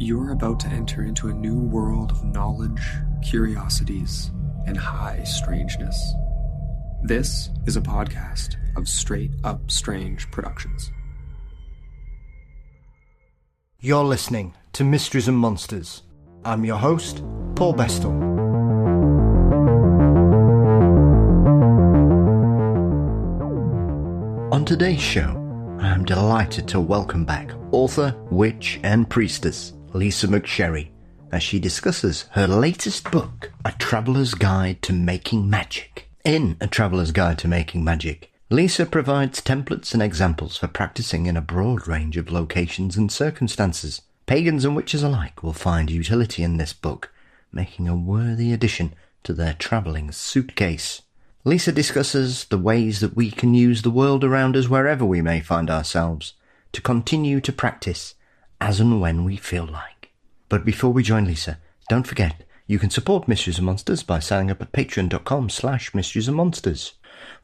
You're about to enter into a new world of knowledge, curiosities, and high strangeness. This is a podcast of Straight Up Strange Productions. You're listening to Mysteries and Monsters. I'm your host, Paul Bestall. On today's show, I am delighted to welcome back author, witch and priestess Lisa McSherry as she discusses her latest book, A Traveller's Guide to Making Magic. In A Traveller's Guide to Making Magic, Lisa provides templates and examples for practicing in a broad range of locations and circumstances. Pagans and witches alike will find utility in this book, making a worthy addition to their travelling suitcase. Lisa discusses the ways that we can use the world around us wherever we may find ourselves to continue to practice as and when we feel like. But before we join Lisa, don't forget you can support Mysteries and Monsters by signing up at patreon.com/Mysteries and Monsters.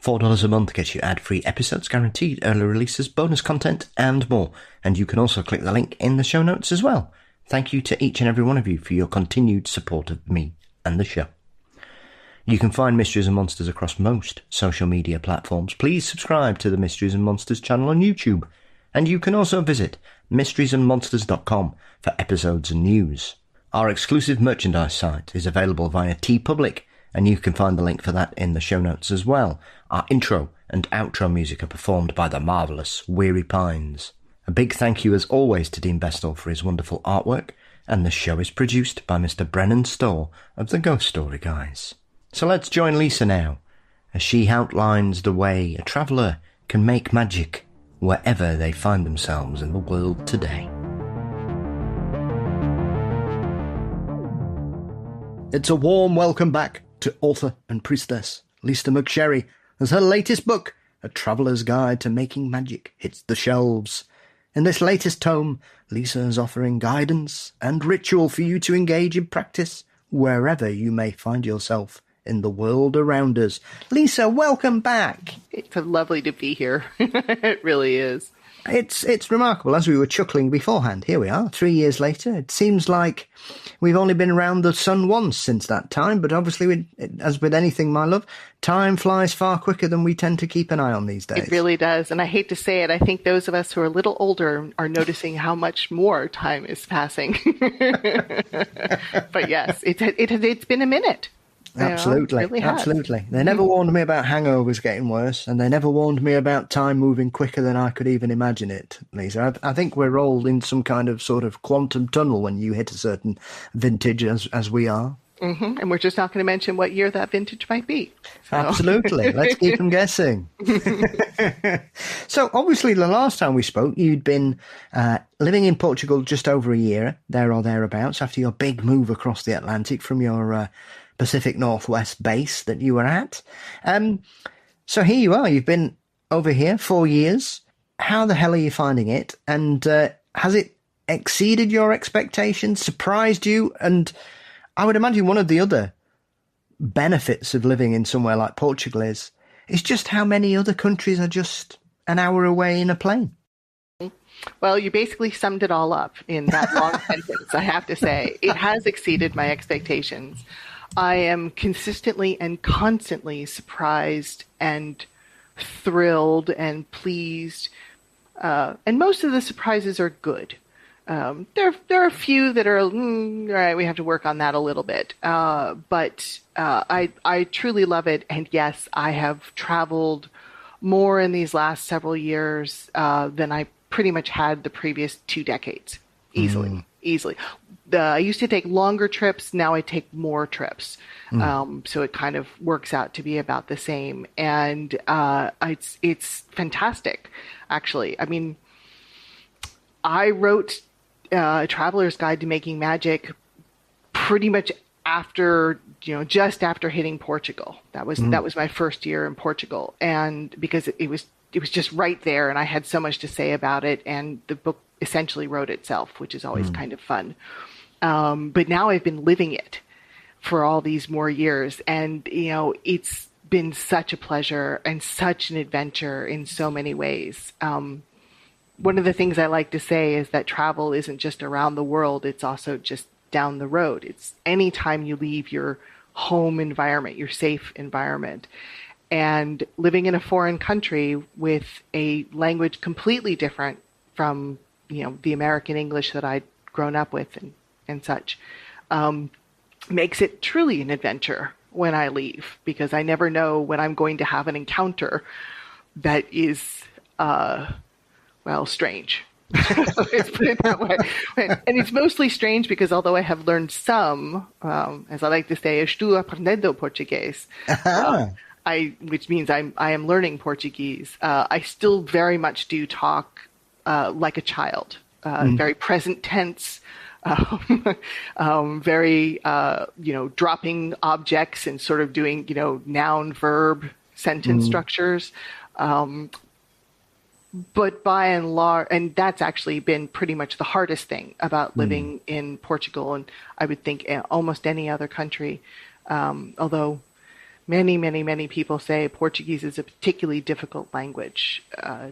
$4 a month gets you ad-free episodes, guaranteed early releases, bonus content and more. And you can also click the link in the show notes as well. Thank you to each and every one of you for your continued support of me and the show. You can find Mysteries and Monsters across most social media platforms. Please subscribe to the Mysteries and Monsters channel on YouTube. And you can also visit mysteriesandmonsters.com for episodes and news. Our exclusive merchandise site is available via TeePublic, and you can find the link for that in the show notes as well. Our intro and outro music are performed by the marvellous Weary Pines. A big thank you as always to Dean Bestall for his wonderful artwork, and the show is produced by Mr. Brennan Storr of the Ghost Story Guys. So let's join Lisa now, as she outlines the way a traveller can make magic wherever they find themselves in the world today. It's a warm welcome back to author and priestess Lisa McSherry as her latest book, A Traveller's Guide to Making Magic, hits the shelves. In this latest tome, Lisa is offering guidance and ritual for you to engage in practice wherever you may find yourself in the world around us. Lisa, welcome back. It's lovely to be here. It really is. It's remarkable. As we were chuckling beforehand, here we are, 3 years later. It seems like we've only been around the sun once since that time, but obviously, as with anything, my love, time flies far quicker than we tend to keep an eye on these days. It really does. And I hate to say it, I think those of us who are a little older are noticing how much more time is passing. But yes, it's been a minute. Absolutely, really absolutely. They never warned me about hangovers getting worse, and they never warned me about time moving quicker than I could even imagine it, Lisa. I think we're all in some kind of sort of quantum tunnel when you hit a certain vintage as we are. Mm-hmm. And we're just not going to mention what year that vintage might be. So. Absolutely. Let's keep them guessing. So obviously the last time we spoke, you'd been living in Portugal just over a year, there or thereabouts, after your big move across the Atlantic from your Pacific Northwest base that you were at. So here you are. You've been over here 4 years. How the hell are you finding it? And has it exceeded your expectations, surprised you? And I would imagine one of the other benefits of living in somewhere like Portugal is just how many other countries are just an hour away in a plane. Well, you basically summed it all up in that long sentence, I have to say. It has exceeded my expectations. I am consistently and constantly surprised and thrilled and pleased. And most of the surprises are good. There are a few that are, all right, we have to work on that a little bit. But I truly love it. And yes, I have traveled more in these last several years than I pretty much had the previous 2 decades. Easily. I used to take longer trips. Now I take more trips. So it kind of works out to be about the same. And it's fantastic, actually. I mean, I wrote A Traveller's Guide to Making Magic pretty much after, just after hitting Portugal. That was my first year in Portugal. And because it was just right there and I had so much to say about it. And the book essentially wrote itself, which is always kind of fun. But now I've been living it for all these more years. And, it's been such a pleasure and such an adventure in so many ways. one of the things I like to say is that travel isn't just around the world, it's also just down the road. It's anytime you leave your home environment, your safe environment. And living in a foreign country with a language completely different from, the American English that I'd grown up with and such, makes it truly an adventure when I leave, because I never know when I'm going to have an encounter that is, strange. Let's put it that way. And it's mostly strange because although I have learned some, as I like to say, estou aprendendo português, which means I am learning Portuguese, I still very much do talk like a child, very present tense, very, dropping objects and sort of doing, noun, verb, sentence structures. But by and large, and that's actually been pretty much the hardest thing about living in Portugal, and I would think almost any other country, although many, many, many people say Portuguese is a particularly difficult language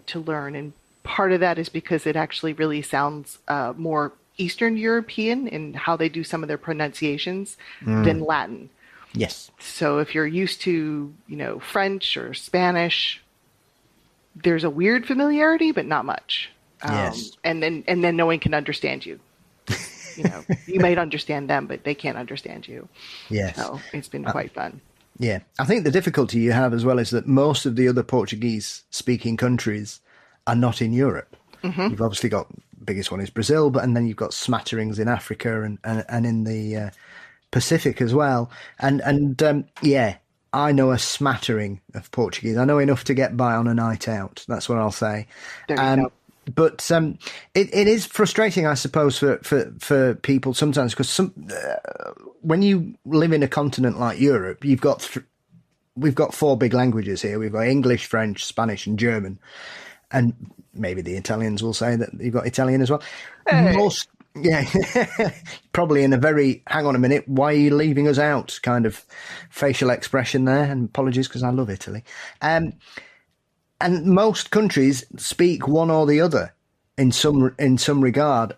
to learn. And part of that is because it actually really sounds more Eastern European in how they do some of their pronunciations than Latin. Yes. So if you're used to, French or Spanish, there's a weird familiarity, but not much. Yes. And then no one can understand you. You might understand them, but they can't understand you. Yes. So it's been quite fun. Yeah. I think the difficulty you have as well is that most of the other Portuguese speaking countries are not in Europe. Mm-hmm. You've obviously got, biggest one is Brazil, and then you've got smatterings in Africa and in the Pacific as well. And I know a smattering of Portuguese. I know enough to get by on a night out. That's what I'll say. There you go. But it is frustrating, I suppose, for people sometimes, because when you live in a continent like Europe, we've got four big languages here. We've got English, French, Spanish, and German, and maybe the Italians will say that you've got Italian as well. Hey. Probably in a very, hang on a minute, why are you leaving us out kind of facial expression there, and apologies because I love Italy. And most countries speak one or the other in some regard.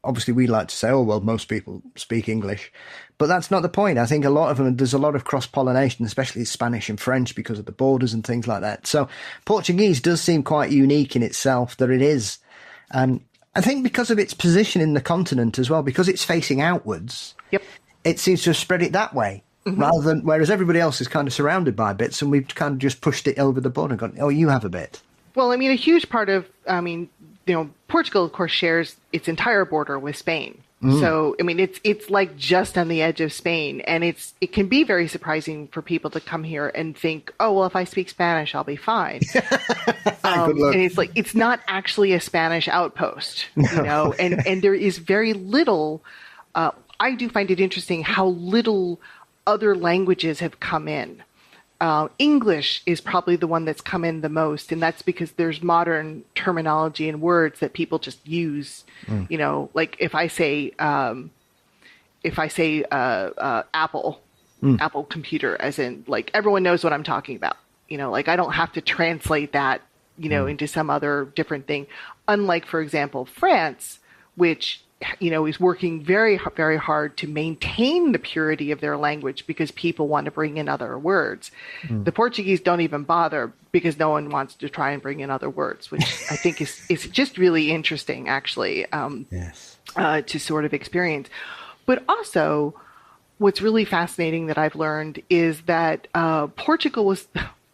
Obviously we like to say, oh, well, most people speak English, but that's not the point. I think a lot of them, there's a lot of cross-pollination, especially Spanish and French because of the borders and things like that. So Portuguese does seem quite unique in itself, that it is. I think because of its position in the continent as well, because it's facing outwards, yep, it seems to have spread it that way, whereas everybody else is kind of surrounded by bits, and we've kind of just pushed it over the border and gone, oh, you have a bit. Well, a huge part of, Portugal, of course, shares its entire border with Spain. So, it's like just on the edge of Spain, and it can be very surprising for people to come here and think, oh, well, if I speak Spanish, I'll be fine. Good luck. And it's like, it's not actually a Spanish outpost, and there is very little, I do find it interesting how little other languages have come in. English is probably the one that's come in the most, and that's because there's modern terminology and words that people just use. Like if I say Apple computer, as in like everyone knows what I'm talking about. Like I don't have to translate that, into some other different thing. Unlike, for example, France, which is working very, very hard to maintain the purity of their language because people want to bring in other words. The Portuguese don't even bother because no one wants to try and bring in other words, which I think is just really interesting, actually, to sort of experience. But also, what's really fascinating that I've learned is that Portugal was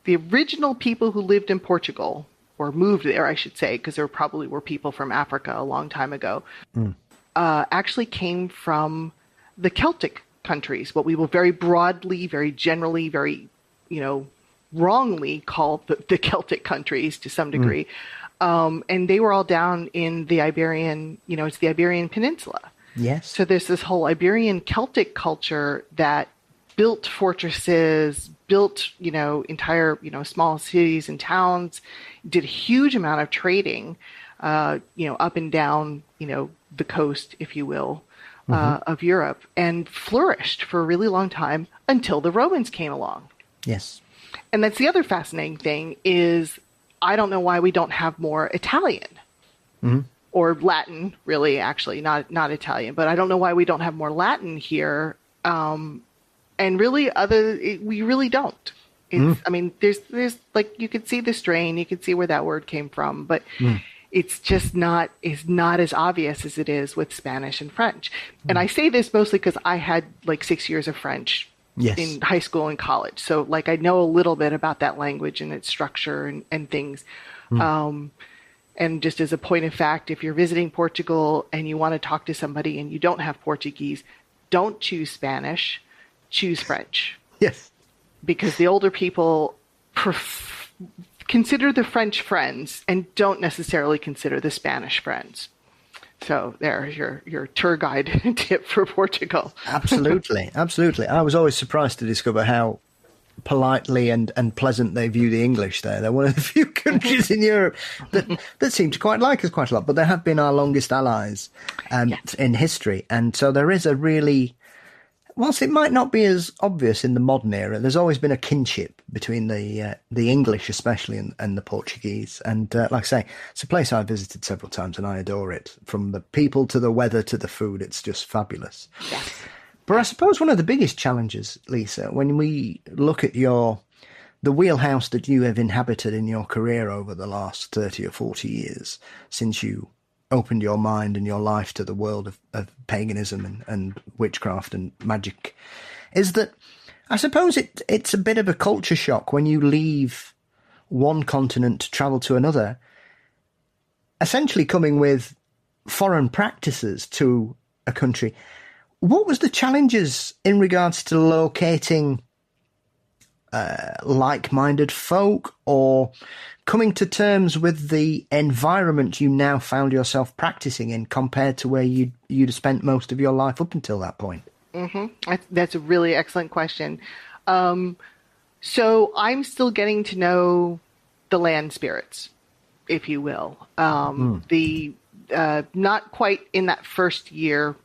the original people who lived in Portugal, or moved there, I should say, because there probably were people from Africa a long time ago. Actually came from the Celtic countries, what we will very broadly, very generally, very, wrongly call the Celtic countries to some degree. And they were all down in the Iberian, it's the Iberian Peninsula. Yes. So there's this whole Iberian Celtic culture that built fortresses, built, entire, small cities and towns, did a huge amount of trading, up and down, the coast, if you will, of Europe, and flourished for a really long time until the Romans came along. Yes. And that's the other fascinating thing is I don't know why we don't have more Italian or Latin, really, actually, not Italian. But I don't know why we don't have more Latin here. And really, we really don't. I mean, there's like, you could see the strain, you could see where that word came from, but it's just not as obvious as it is with Spanish and French. And I say this mostly because I had like 6 years of French in high school and college. So like, I know a little bit about that language and its structure and things. And just as a point of fact, if you're visiting Portugal and you want to talk to somebody and you don't have Portuguese, don't choose Spanish, choose French. Yes. Because the older people consider the French friends and don't necessarily consider the Spanish friends. So there's your tour guide tip for Portugal. Absolutely. I was always surprised to discover how politely and pleasant they view the English there. They're one of the few countries in Europe that seem to quite like us quite a lot, but they have been our longest allies in history. And so there is a really, whilst it might not be as obvious in the modern era, there's always been a kinship between the English especially and the Portuguese. And like I say, it's a place I've visited several times and I adore it. From the people to the weather to the food, it's just fabulous. Yes. But I suppose one of the biggest challenges, Lisa, when we look at the wheelhouse that you have inhabited in your career over the last 30 or 40 years, since you opened your mind and your life to the world of paganism and witchcraft and magic, is that I suppose it's a bit of a culture shock when you leave one continent to travel to another, essentially coming with foreign practices to a country. What was the challenges in regards to locating like-minded folk or coming to terms with the environment you now found yourself practicing in compared to where you'd spent most of your life up until that point? That's a really excellent question. So I'm still getting to know the land spirits, if you will. The not quite in that first year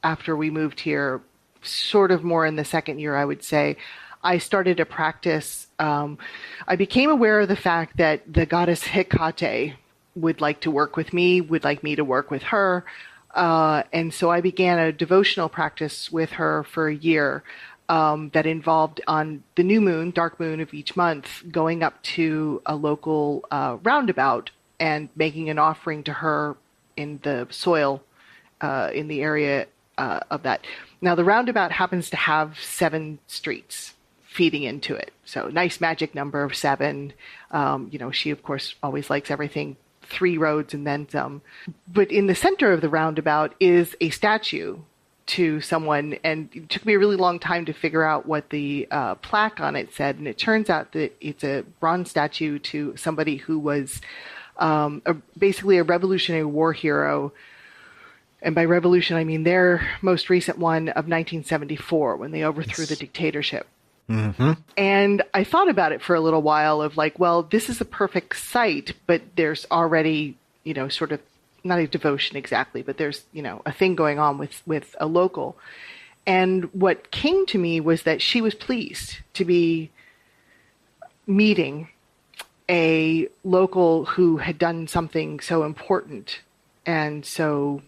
after we moved here, sort of more in the second year, I would say, I started to practice. I became aware of the fact that the goddess Hecate would like to work with me, would like me to work with her. And so I began a devotional practice with her for a year that involved on the new moon, dark moon of each month, going up to a local roundabout and making an offering to her in the soil in the area of that. Now, the roundabout happens to have 7 streets feeding into it. So nice magic number of 7. She, of course, always likes everything 3 roads and then some. But in the center of the roundabout is a statue to someone, and it took me a really long time to figure out what the plaque on it said. And it turns out that it's a bronze statue to somebody who was basically a Revolutionary War hero. And by revolution, I mean their most recent one of 1974, when they overthrew the dictatorship. And I thought about it for a little while of like, well, this is a perfect site, but there's already, sort of not a devotion exactly, but there's, a thing going on with a local. And what came to me was that she was pleased to be meeting a local who had done something so important and so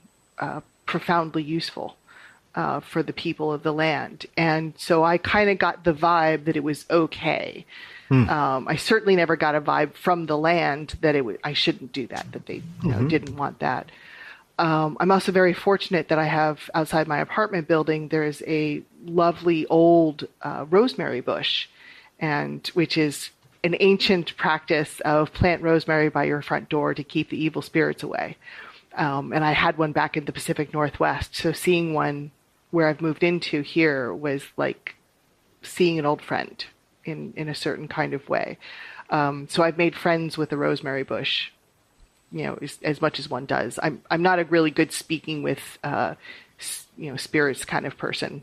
profoundly useful for the people of the land. And so I kind of got the vibe that it was okay. I certainly never got a vibe from the land that I shouldn't do that they didn't want that. I'm also very fortunate that I have outside my apartment building, there is a lovely old rosemary bush, and which is an ancient practice of plant rosemary by your front door to keep the evil spirits away. And I had one back in the Pacific Northwest. So seeing one where I've moved into here was like seeing an old friend in a certain kind of way. So I've made friends with the rosemary bush, as much as one does. I'm not a really good speaking with, spirits kind of person.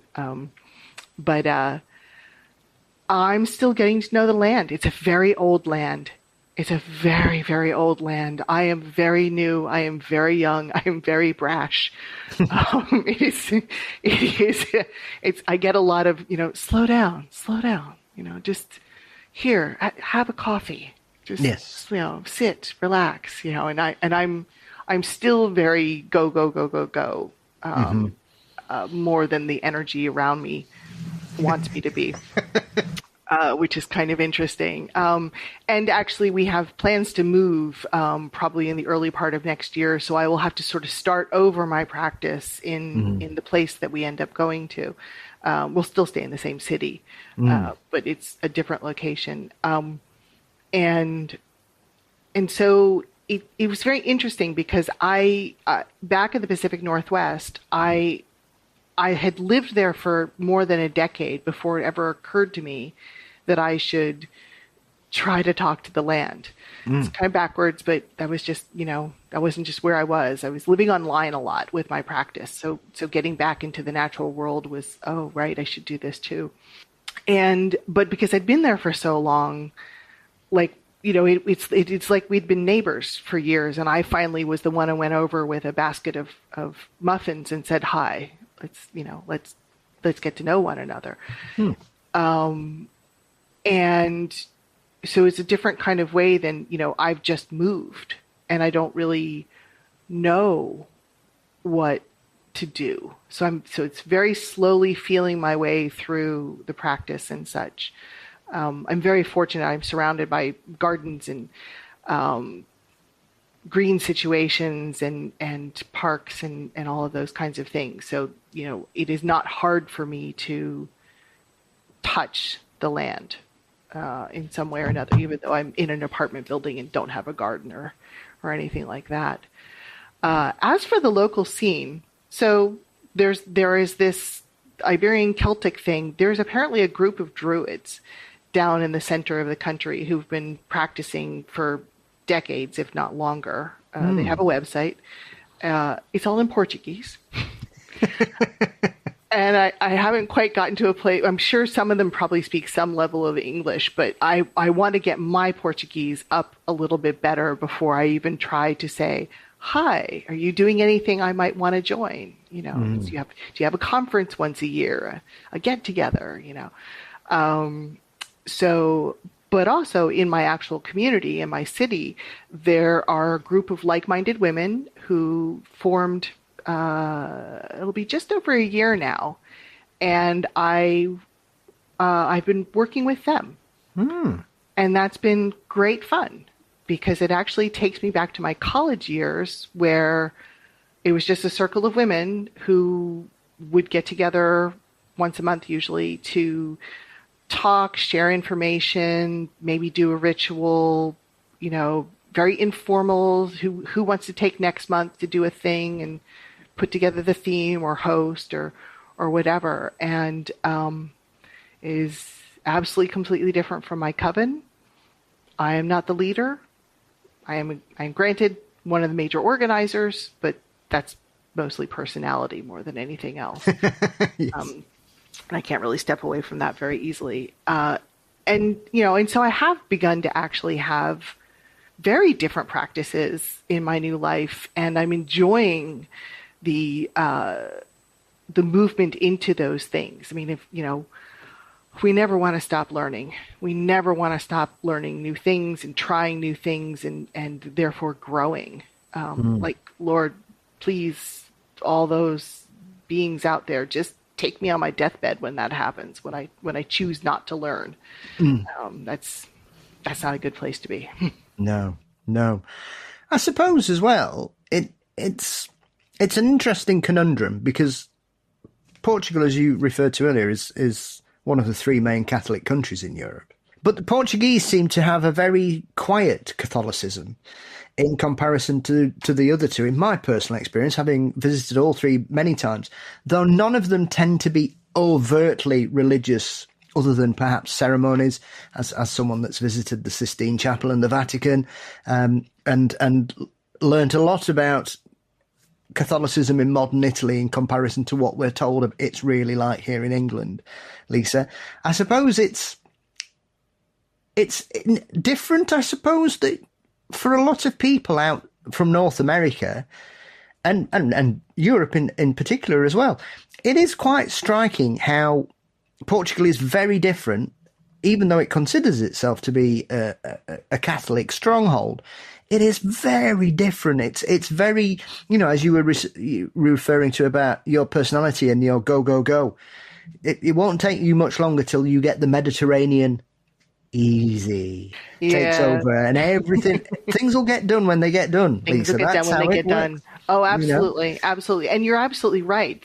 But I'm still getting to know the land. It's a very old land. It's a very, very old land. I am very new. I am very young. I am very brash. I get a lot of, slow down, just here, have a coffee. Just, sit, relax, and I'm still very go, go, go, go, go, more than the energy around me wants me to be. Which is kind of interesting. And actually, we have plans to move probably in the early part of next year. So I will have to sort of start over my practice in the place that we end up going to. We'll still stay in the same city, but it's a different location. And so it was very interesting because I back in the Pacific Northwest, I had lived there for more than a decade before it ever occurred to me that I should try to talk to the land. It's kind of backwards, but that was just, that wasn't just where I was. I was living online a lot with my practice. So getting back into the natural world was, oh, right, I should do this too. But because I'd been there for so long, it's like we'd been neighbors for years. And I finally was the one who went over with a basket of muffins and said, hi, let's get to know one another. And so it's a different kind of way than, I've just moved and I don't really know what to do. So it's very slowly feeling my way through the practice and such. I'm very fortunate. I'm surrounded by gardens and green situations and parks and all of those kinds of things. So, it is not hard for me to touch the land in some way or another, even though I'm in an apartment building and don't have a garden or anything like that. As for the local scene, so there is this Iberian Celtic thing. There's apparently a group of Druids down in the center of the country who've been practicing for decades, if not longer. They have a website. It's all in Portuguese. And I haven't quite gotten to a place. I'm sure some of them probably speak some level of English, but I want to get my Portuguese up a little bit better before I even try to say, hi, are you doing anything I might want to join? Do you have a conference once a year, a get together, but also in my actual community, in my city, there are a group of like-minded women who formed, it'll be just over a year now, and I've been working with them. And that's been great fun because it actually takes me back to my college years where it was just a circle of women who would get together once a month usually to talk, share information, maybe do a ritual, very informal, who wants to take next month to do a thing and put together the theme or host or whatever. And is absolutely completely different from my coven. I am not the leader. I'm granted one of the major organizers, but that's mostly personality more than anything else. Yes. And I can't really step away from that very easily. And so I have begun to actually have very different practices in my new life, and I'm enjoying the movement into those things. I mean, if we never want to stop learning. We never want to stop learning new things and trying new things and therefore growing. Like, Lord, please, all those beings out there, just take me on my deathbed when that happens, when I choose not to learn. That's not a good place to be. No. I suppose as well, it's an interesting conundrum because Portugal, as you referred to earlier, is one of the three main Catholic countries in Europe. But the Portuguese seem to have a very quiet Catholicism in comparison to the other two, in my personal experience, having visited all three many times, though none of them tend to be overtly religious, other than perhaps ceremonies, as someone that's visited the Sistine Chapel and the Vatican, and learnt a lot about Catholicism in modern Italy in comparison to what we're told it's really like here in England, Lisa. I suppose it's different, I suppose, that for a lot of people out from North America and Europe in particular as well, it is quite striking how Portugal is very different, even though it considers itself to be a Catholic stronghold. It is very different. It's very, as you were referring to about your personality and your go, go, go. It won't take you much longer till you get the Mediterranean easy takes over, and everything. Things will get done when they get done. Things Lisa. will get done when they get done. Oh, absolutely, absolutely. And you're absolutely right.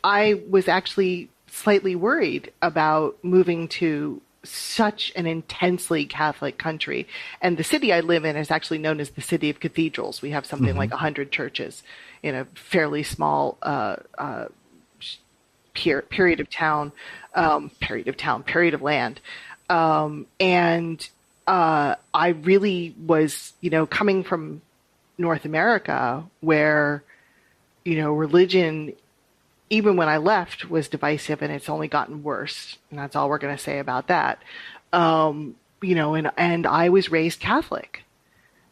I was actually slightly worried about moving to such an intensely Catholic country. And the city I live in is actually known as the City of Cathedrals. We have something like 100 churches in a fairly small period of land. And I really was, coming from North America where, religion, even when I left, was divisive, and it's only gotten worse. And that's all we're going to say about that. And I was raised Catholic.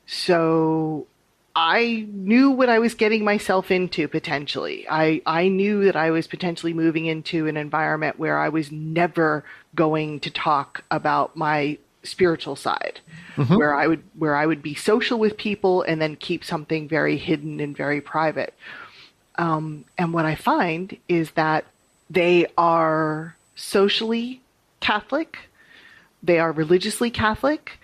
So I knew what I was getting myself into potentially. I knew that I was potentially moving into an environment where I was never going to talk about my spiritual side, where I would be social with people and then keep something very hidden and very private. And what I find is that they are socially Catholic, they are religiously Catholic,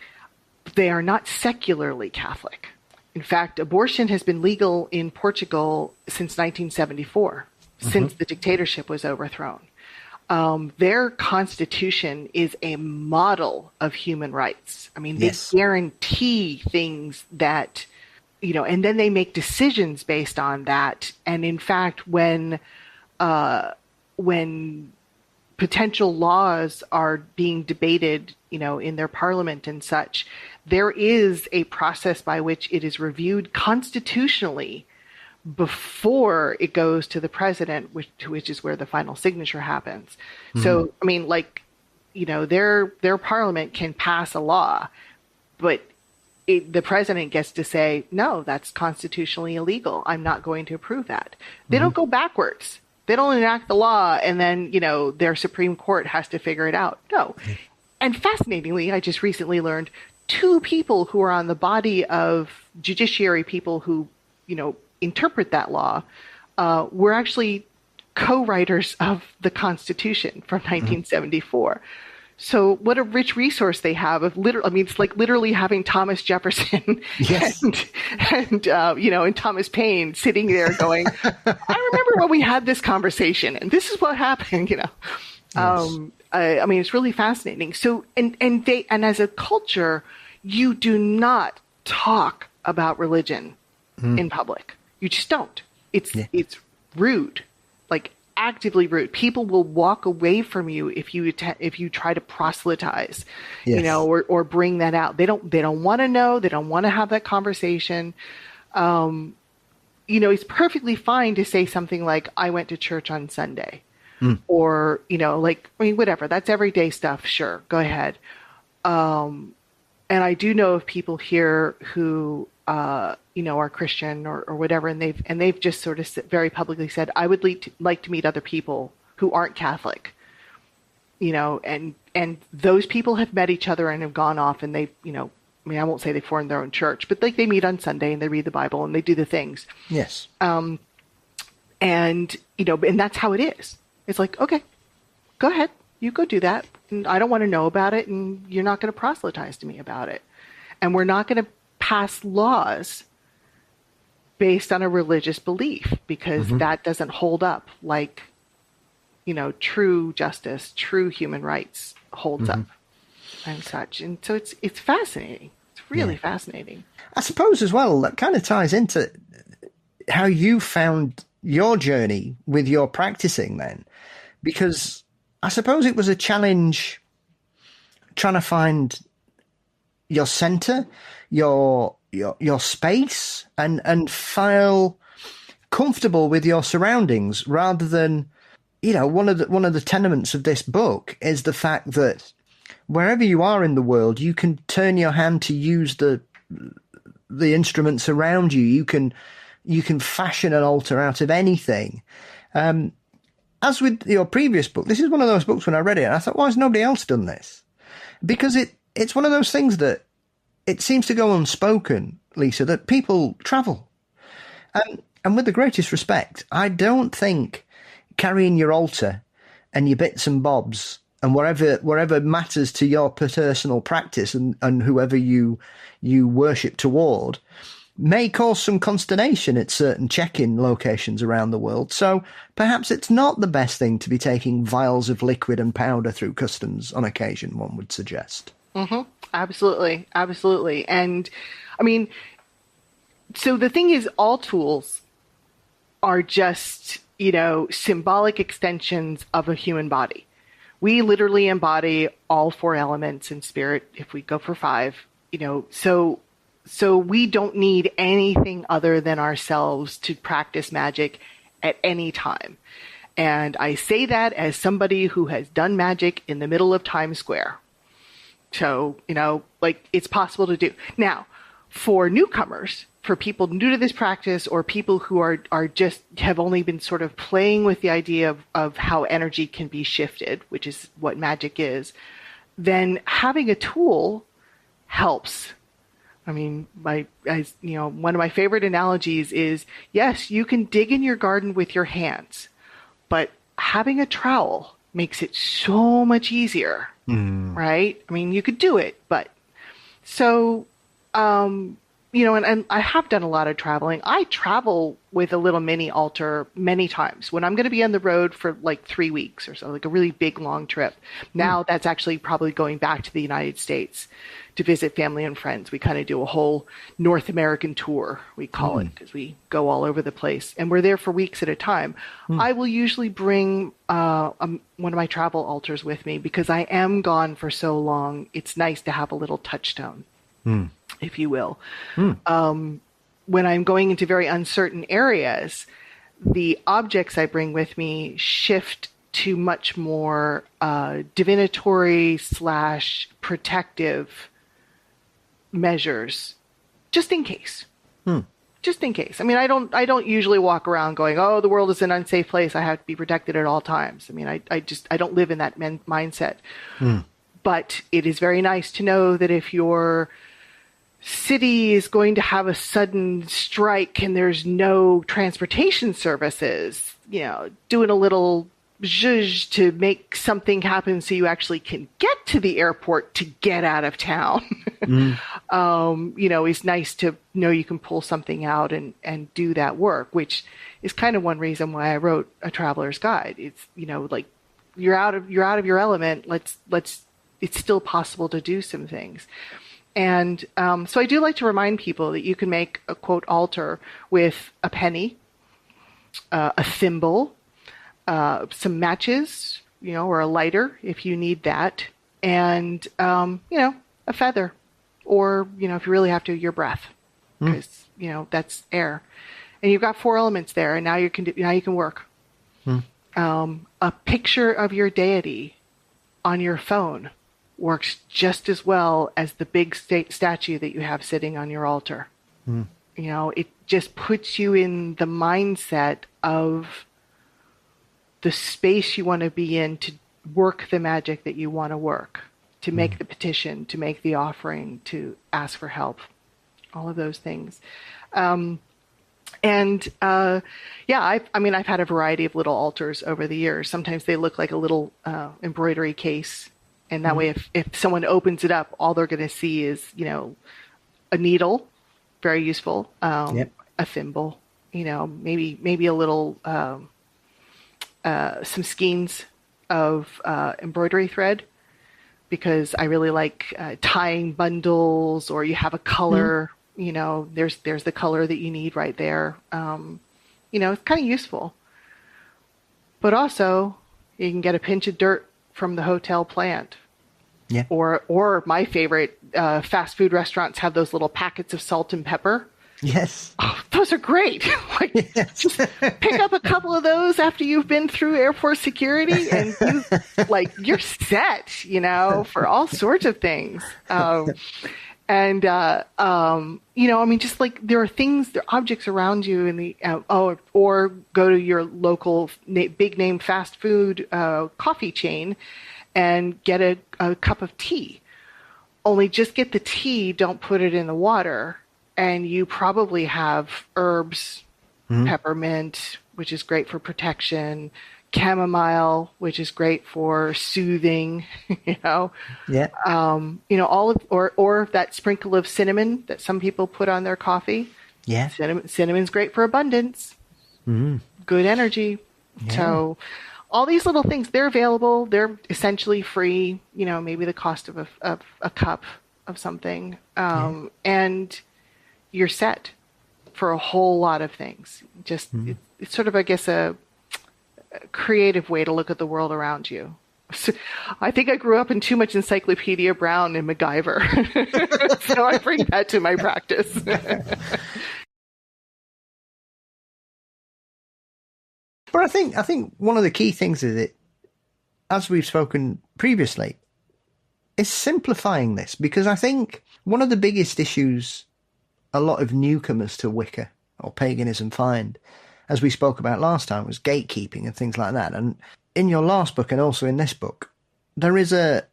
they are not secularly Catholic. In fact, abortion has been legal in Portugal since 1974, since the dictatorship was overthrown. Their constitution is a model of human rights. I mean, they guarantee things that, and then they make decisions based on that. And in fact, when potential laws are being debated, in their parliament and such, there is a process by which it is reviewed constitutionally before it goes to the president, which is where the final signature happens. So, I mean, their parliament can pass a law, but the president gets to say, no, that's constitutionally illegal. I'm not going to approve that. They don't go backwards. They don't enact the law and then, their Supreme Court has to figure it out. No. And fascinatingly, I just recently learned 2 people who are on the body of judiciary people who, interpret that law, were actually co-writers of the Constitution from 1974. So what a rich resource they have of it's like literally having Thomas Jefferson and Thomas Paine sitting there going, I remember when we had this conversation and this is what happened, I mean, it's really fascinating. So, and as a culture, you do not talk about religion in public. You just don't. It's rude, like actively rude. People will walk away from you if you try to proselytize, or bring that out. They don't want to know. They don't want to have that conversation. It's perfectly fine to say something like, I went to church on Sunday. Or, whatever, that's everyday stuff. Sure. Go ahead. And I do know of people here who, are Christian or whatever. And they've just sort of very publicly said, I would like to meet other people who aren't Catholic, and those people have met each other and have gone off and they, I won't say they formed their own church, but they meet on Sunday and they read the Bible and they do the things. Yes. And that's how it is. It's like, okay, go ahead. You go do that. And I don't want to know about it. And you're not going to proselytize to me about it. And we're not going to pass laws based on a religious belief because that doesn't hold up like, true justice, true human rights holds up and such. And so it's fascinating. It's really fascinating. I suppose as well, that kind of ties into how you found your journey with your practicing then, because I suppose it was a challenge trying to find your center, your space, and feel comfortable with your surroundings rather than, one of the tenements of this book is the fact that wherever you are in the world, you can turn your hand to use the instruments around you. You can fashion an altar out of anything. As with your previous book, this is one of those books when I read it, and I thought, why has nobody else done this? Because it's one of those things that it seems to go unspoken, Lisa, that people travel. And with the greatest respect, I don't think carrying your altar and your bits and bobs and whatever matters to your personal practice and whoever you worship toward may cause some consternation at certain check-in locations around the world. So perhaps it's not the best thing to be taking vials of liquid and powder through customs on occasion, one would suggest. Mm-hmm. Absolutely. Absolutely. And I mean, so the thing is, all tools are just, symbolic extensions of a human body. We literally embody all 4 elements in spirit if we go for 5, so we don't need anything other than ourselves to practice magic at any time. And I say that as somebody who has done magic in the middle of Times Square. So, it's possible to do. Now, for newcomers, for people new to this practice or people who are just have only been sort of playing with the idea of how energy can be shifted, which is what magic is, then having a tool helps. I mean, one of my favorite analogies is, yes, you can dig in your garden with your hands, but having a trowel makes it so much easier, right? I mean, you could do it, but so, and I have done a lot of traveling. I travel with a little mini altar many times when I'm going to be on the road for like 3 weeks or so, like a really big, long trip. Now that's actually probably going back to the United States to visit family and friends. We kind of do a whole North American tour, we call it, because we go all over the place. And we're there for weeks at a time. I will usually bring one of my travel altars with me because I am gone for so long. It's nice to have a little touchstone, if you will. When I'm going into very uncertain areas, the objects I bring with me shift to much more divinatory / protective measures, just in case. Just in case. I mean, I don't usually walk around going, oh, the world is an unsafe place, I have to be protected at all times. I mean, I don't live in that mindset. But it is very nice to know that if your city is going to have a sudden strike and there's no transportation services, doing a little zhuzh to make something happen so you actually can get to the airport to get out of town. It's nice to know you can pull something out and do that work, which is kind of one reason why I wrote A Traveler's Guide. It's, like you're out of your element. It's still possible to do some things. And so I do like to remind people that you can make a quote altar with a penny, a thimble, some matches, or a lighter if you need that, and a feather, or if you really have to, your breath, because that's air, and you've got 4 elements there, and now you can work. A picture of your deity on your phone works just as well as the big statue that you have sitting on your altar. It just puts you in the mindset of the space you want to be in to work the magic that you want to work, to make the petition, to make the offering, to ask for help, all of those things. I've had a variety of little altars over the years. Sometimes they look like a little embroidery case. And that way, if someone opens it up, all they're going to see is, a needle, very useful, a thimble, maybe a little, some skeins of embroidery thread, because I really like tying bundles, or you have a color, there's the color that you need right there. It's kind of useful. But also, you can get a pinch of dirt from the hotel plant. Yeah. Or my favorite, fast food restaurants have those little packets of salt and pepper. Yes. Oh, those are great. Just pick up a couple of those after you've been through airport security, and you're set, for all sorts of things. Just like there are objects around you in the, or go to your local big name fast food coffee chain and get a cup of tea. Only just get the tea, don't put it in the water, and you probably have herbs, peppermint, which is great for protection, chamomile, which is great for soothing, Yeah. All of, or that sprinkle of cinnamon that some people put on their coffee. Yeah. Cinnamon's great for abundance, good energy. Yeah. So all these little things, they're available. They're essentially free, maybe the cost of a cup of something. And you're set for a whole lot of things. Just, it's sort of, I guess, a creative way to look at the world around you. So, I think I grew up in too much Encyclopedia Brown and MacGyver. So I bring that to my practice. But I think one of the key things is it, as we've spoken previously, is simplifying this, because I think one of the biggest issues a lot of newcomers to Wicca or paganism find, as we spoke about last time, was gatekeeping and things like that. And in your last book and also in this book, there is a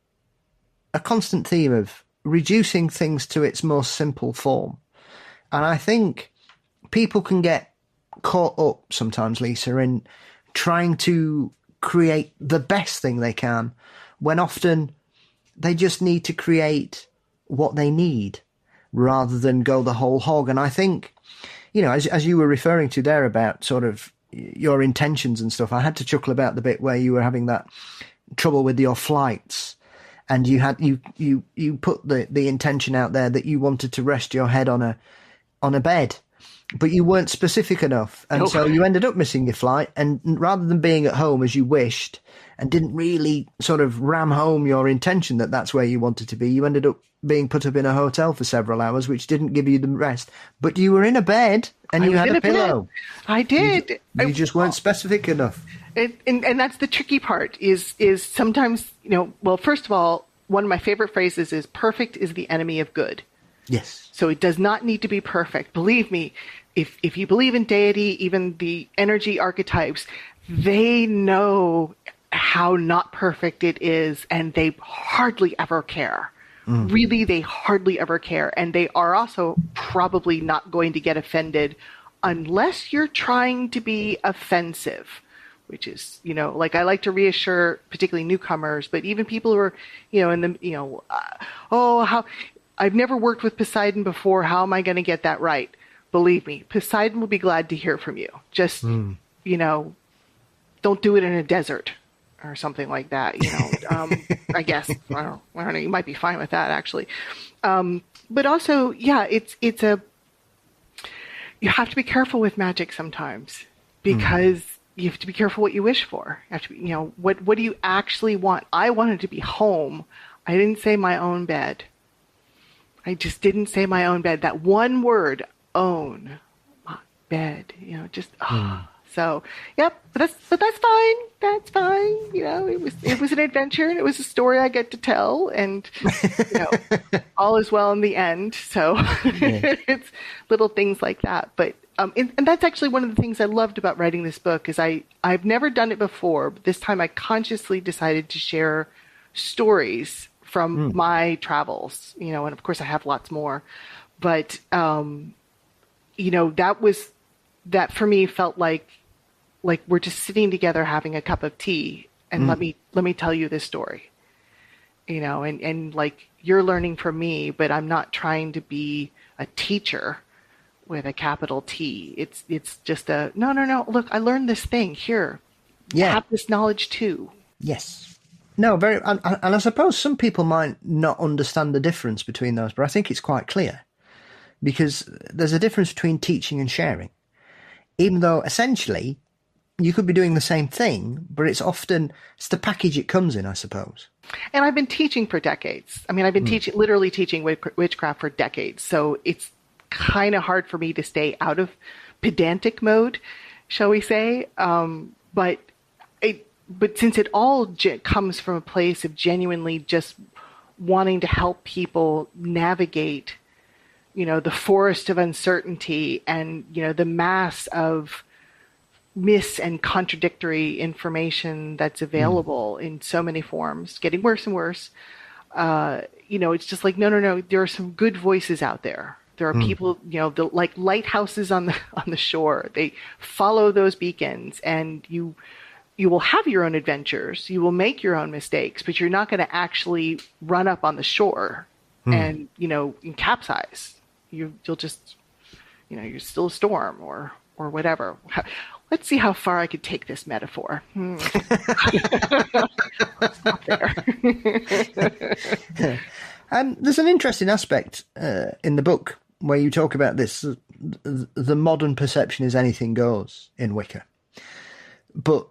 constant theme of reducing things to its most simple form. And I think people can get caught up sometimes, Lisa, in trying to create the best thing they can, when often they just need to create what they need rather than go the whole hog. And I think, as you were referring to there about sort of your intentions and stuff, I had to chuckle about the bit where you were having that trouble with your flights, and you put the intention out there that you wanted to rest your head on a bed, but you weren't specific enough. And so you ended up missing your flight, and rather than being at home as you wished and didn't really sort of ram home your intention that that's where you wanted to be, you ended up being put up in a hotel for several hours, which didn't give you the rest. But you were in a bed and you had a pillow. I did. You just weren't specific enough. And that's the tricky part is sometimes, well, first of all, one of my favorite phrases is perfect is the enemy of good. Yes. So it does not need to be perfect. Believe me, if you believe in deity, even the energy archetypes, they know how not perfect it is, and they hardly ever care. Really, they hardly ever care. And they are also probably not going to get offended unless you're trying to be offensive, which is, like I like to reassure particularly newcomers, but even people who are, in the, how I've never worked with Poseidon before. How am I going to get that right? Believe me, Poseidon will be glad to hear from you. Just, don't do it in a desert or something like that, I guess. I don't know. You might be fine with that, actually. But also, it's you have to be careful with magic sometimes, because you have to be careful what you wish for. You have to be, what do you actually want? I wanted to be home. I didn't say my own bed. I just didn't say my own bed. That one word, own, bed, So, yep, but that's fine. That's fine. It was an adventure, and it was a story I get to tell, and all is well in the end. So it's little things like that. But and that's actually one of the things I loved about writing this book is I've never done it before, but this time I consciously decided to share stories from my travels. And of course I have lots more, but that for me felt like we're just sitting together having a cup of tea, and let me tell you this story, and like you're learning from me, but I'm not trying to be a teacher with a capital T. It's just no. Look, I learned this thing here. Yeah. Have this knowledge too. Yes. No, very, and I suppose some people might not understand the difference between those, but I think it's quite clear, because there's a difference between teaching and sharing, even though essentially you could be doing the same thing, but it's the package it comes in, I suppose. And I've been teaching for decades. I mean, I've been literally teaching witchcraft for decades. So it's kind of hard for me to stay out of pedantic mode, shall we say. But since it all comes from a place of genuinely just wanting to help people navigate, the forest of uncertainty and, the mass of and contradictory information that's available in so many forms, getting worse and worse. It's just like, no, there are some good voices out there There are people, like lighthouses on the shore. They follow those beacons, and you will have your own adventures. You will make your own mistakes, but you're not going to actually run up on the shore and capsize. You'll just, you're still a storm or whatever. Let's see how far I could take this metaphor. Let's stop there. There's an interesting aspect in the book where you talk about this. The modern perception is anything goes in Wicca. But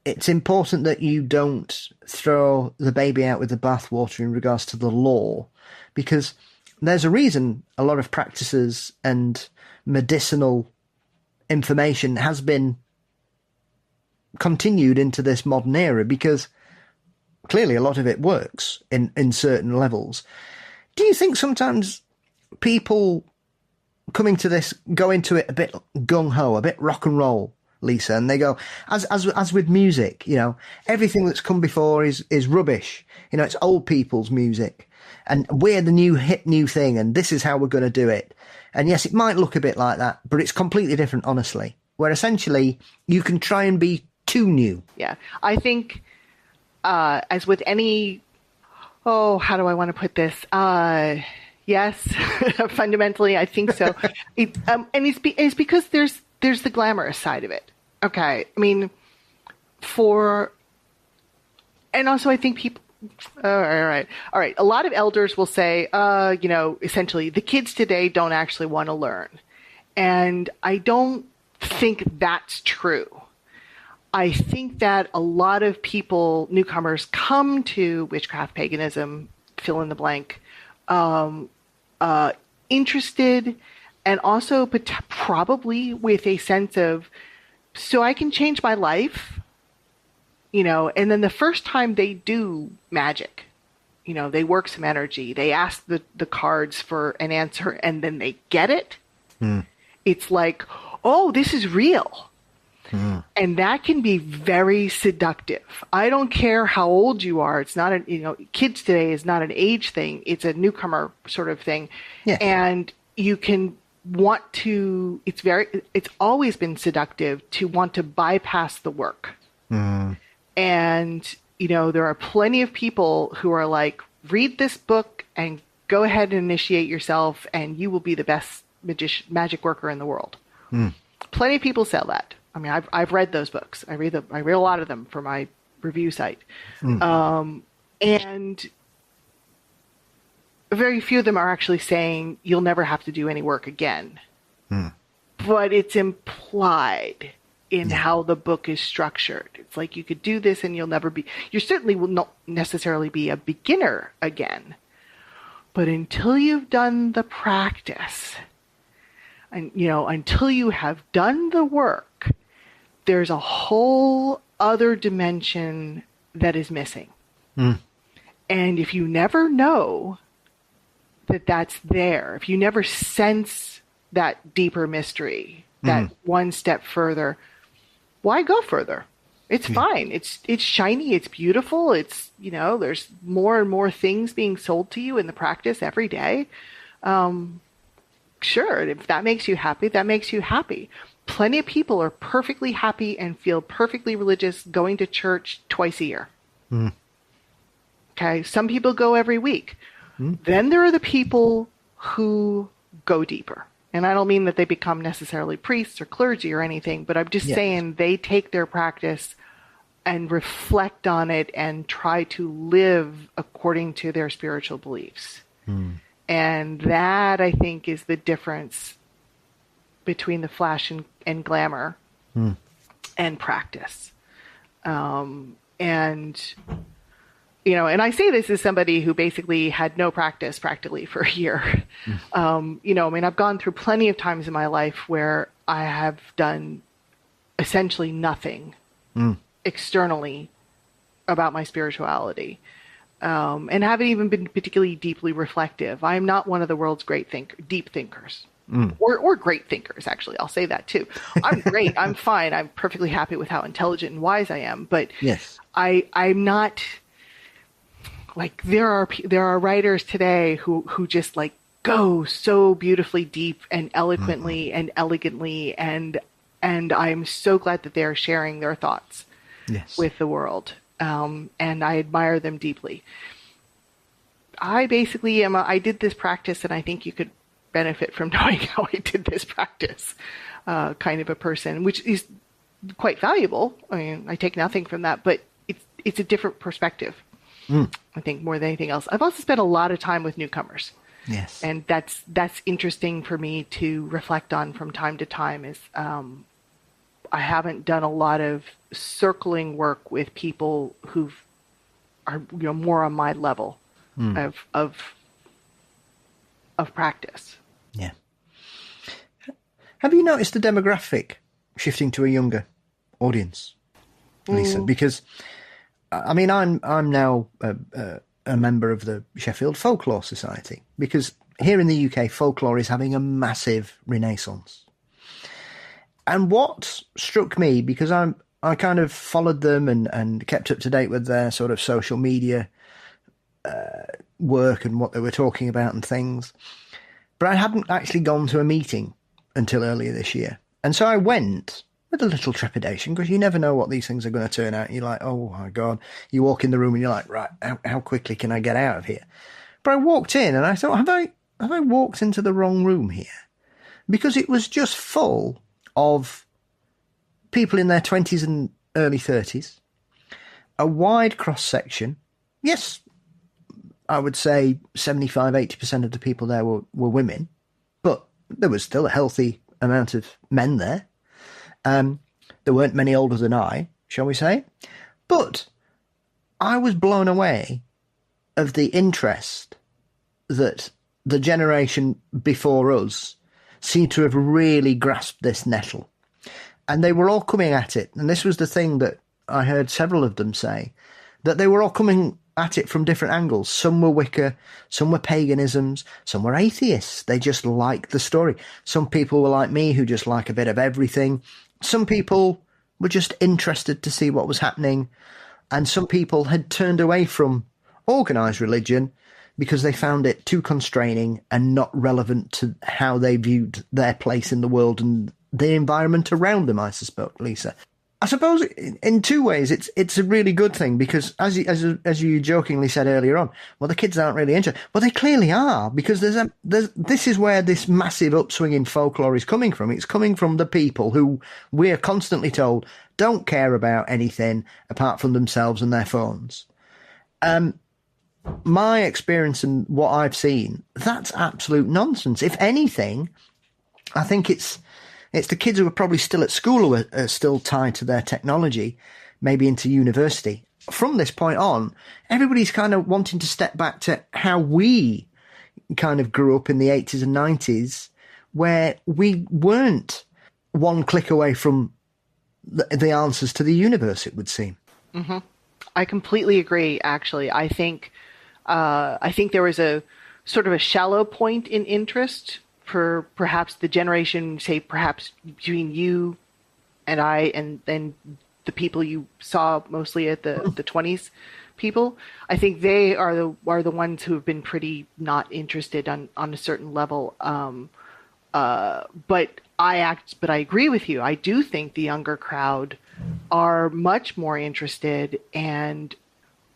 it's important that you don't throw the baby out with the bathwater in regards to the law, because there's a reason a lot of practices and medicinal information has been continued into this modern era, because clearly a lot of it works in certain levels. Do you think sometimes people coming to this go into it a bit gung-ho, a bit rock and roll, Lisa, and they go, as with music, everything that's come before is rubbish. It's old people's music, and we're the new thing, and this is how we're going to do it. And yes, it might look a bit like that, but it's completely different, honestly, where essentially you can try and be too new. Yeah, I think as with any, how do I want to put this? Yes, fundamentally, I think so. And it's because there's the glamorous side of it. Okay. I mean, and also I think people, all right. A lot of elders will say, essentially the kids today don't actually want to learn. And I don't think that's true. I think that a lot of people, newcomers, come to witchcraft, paganism, fill in the blank, interested, and also probably with a sense of, so I can change my life, and then the first time they do magic, they work some energy, they ask the cards for an answer, and then they get it. It's like, oh, this is real. And that can be very seductive. I don't care how old you are. It's not kids today is not an age thing. It's a newcomer sort of thing. Yeah. And you can want to, it's always been seductive to want to bypass the work. And, there are plenty of people who are like, read this book and go ahead and initiate yourself and you will be the best magic worker in the world. Plenty of people sell that. I mean, I've read those books. I read a lot of them for my review site. And very few of them are actually saying you'll never have to do any work again. But it's implied in how the book is structured. It's like you could do this and you certainly will not necessarily be a beginner again. But until you've done the practice and, until you have done the work, there's a whole other dimension that is missing. And if you never know that that's there, if you never sense that deeper mystery, that one step further, why go further? It's fine. It's shiny. It's beautiful. It's, there's more and more things being sold to you in the practice every day. Sure. If that makes you happy, that makes you happy. Plenty of people are perfectly happy and feel perfectly religious going to church twice a year. Okay. Some people go every week. Then there are the people who go deeper. And I don't mean that they become necessarily priests or clergy or anything, but I'm just saying they take their practice and reflect on it and try to live according to their spiritual beliefs. And that, I think, is the difference between the flash and glamour and practice. And I say this as somebody who basically had no practice practically for a year. I've gone through plenty of times in my life where I have done essentially nothing externally about my spirituality, and haven't even been particularly deeply reflective. I'm not one of the world's deep thinkers. Or great thinkers, actually. I'll say that too. I'm great. I'm fine. I'm perfectly happy with how intelligent and wise I am. But I'm not... Like there are writers today who just like go so beautifully deep and eloquently and elegantly, and I'm so glad that they are sharing their thoughts with the world, and I admire them deeply. I basically I did this practice, and I think you could benefit from knowing how I did this practice, kind of a person, which is quite valuable. I mean, I take nothing from that, but it's a different perspective, I think, more than anything else. I've also spent a lot of time with newcomers. Yes. And that's interesting for me to reflect on from time to time. Is I haven't done a lot of circling work with people who are more on my level of practice. Yeah. Have you noticed the demographic shifting to a younger audience, Lisa? Because I mean, I'm now a member of the Sheffield Folklore Society, because here in the UK, folklore is having a massive renaissance. And what struck me, because I kind of followed them and kept up to date with their sort of social media work and what they were talking about and things, but I hadn't actually gone to a meeting until earlier this year. And so I went with a little trepidation, because you never know what these things are going to turn out. You're like, oh my God. You walk in the room and you're like, right, how quickly can I get out of here? But I walked in and I thought, have I walked into the wrong room here? Because it was just full of people in their 20s and early 30s, a wide cross-section. Yes, I would say 75, 80% of the people there were women, but there was still a healthy amount of men there. There weren't many older than I, shall we say. But I was blown away of the interest that the generation before us seemed to have really grasped this nettle. And they were all coming at it. And this was the thing that I heard several of them say, that they were all coming at it from different angles. Some were Wicca, some were paganisms, some were atheists. They just liked the story. Some people were like me, who just like a bit of everything. Some people were just interested to see what was happening. And some people had turned away from organised religion because they found it too constraining and not relevant to how they viewed their place in the world and the environment around them, I suspect, Lisa. I suppose in two ways it's a really good thing, because as you jokingly said earlier on, well, the kids aren't really interested. Well, they clearly are, because this is where this massive upswing in folklore is coming from. It's coming from the people who we're constantly told don't care about anything apart from themselves and their phones. My experience and what I've seen, that's absolute nonsense. If anything, I think it's the kids who are probably still at school who are still tied to their technology, maybe into university. From this point on, everybody's kind of wanting to step back to how we kind of grew up in the 80s and 90s, where we weren't one click away from the answers to the universe, it would seem. Mm-hmm. I completely agree, actually. I think there was a sort of a shallow point in interest for perhaps the generation, say perhaps between you and I, and then the people you saw mostly at the 20s people. I think they are the ones who have been pretty not interested on a certain level. But I agree with you. I do think the younger crowd are much more interested and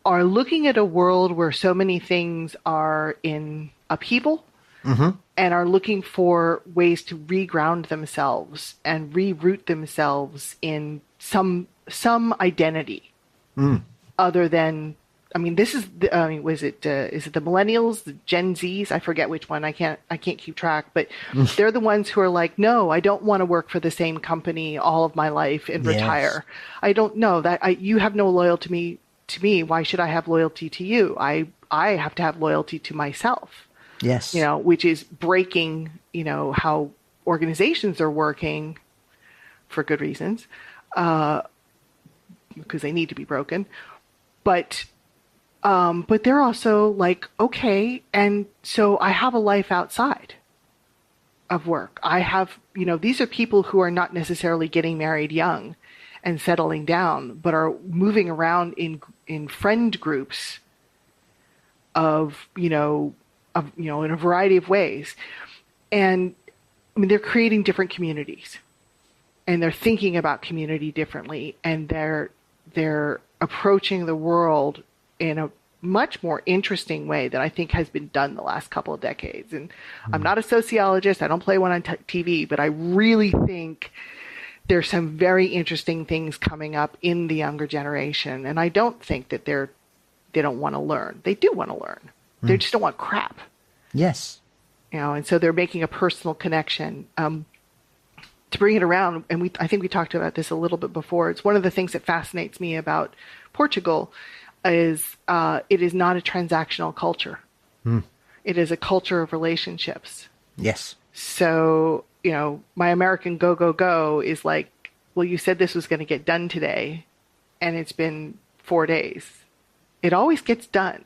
are looking at a world where so many things are in upheaval. Mm-hmm. And are looking for ways to reground themselves and reroot themselves in some identity other than, I mean, this is is it the millennials, the Gen Zs? I forget which one. I can't keep track, but they're the ones who are like, no, I don't want to work for the same company all of my life and retire. I don't know that you have no loyalty to me. Why should I have loyalty to you? I have to have loyalty to myself. Yes. Which is breaking, how organizations are working for good reasons, because they need to be broken. But they're also like, okay, and so I have a life outside of work. I have, these are people who are not necessarily getting married young and settling down, but are moving around in friend groups of, in a variety of ways. And I mean, they're creating different communities, and they're thinking about community differently, and they're approaching the world in a much more interesting way than I think has been done the last couple of decades. And I'm not a sociologist. I don't play one on TV, but I really think there's some very interesting things coming up in the younger generation. And I don't think that they don't want to learn. They do want to learn. They just don't want crap. Yes. And so they're making a personal connection. To bring it around, and I think we talked about this a little bit before, it's one of the things that fascinates me about Portugal is it is not a transactional culture. It is a culture of relationships. Yes. So, my American go, go, go is like, well, you said this was going to get done today, and it's been 4 days. It always gets done.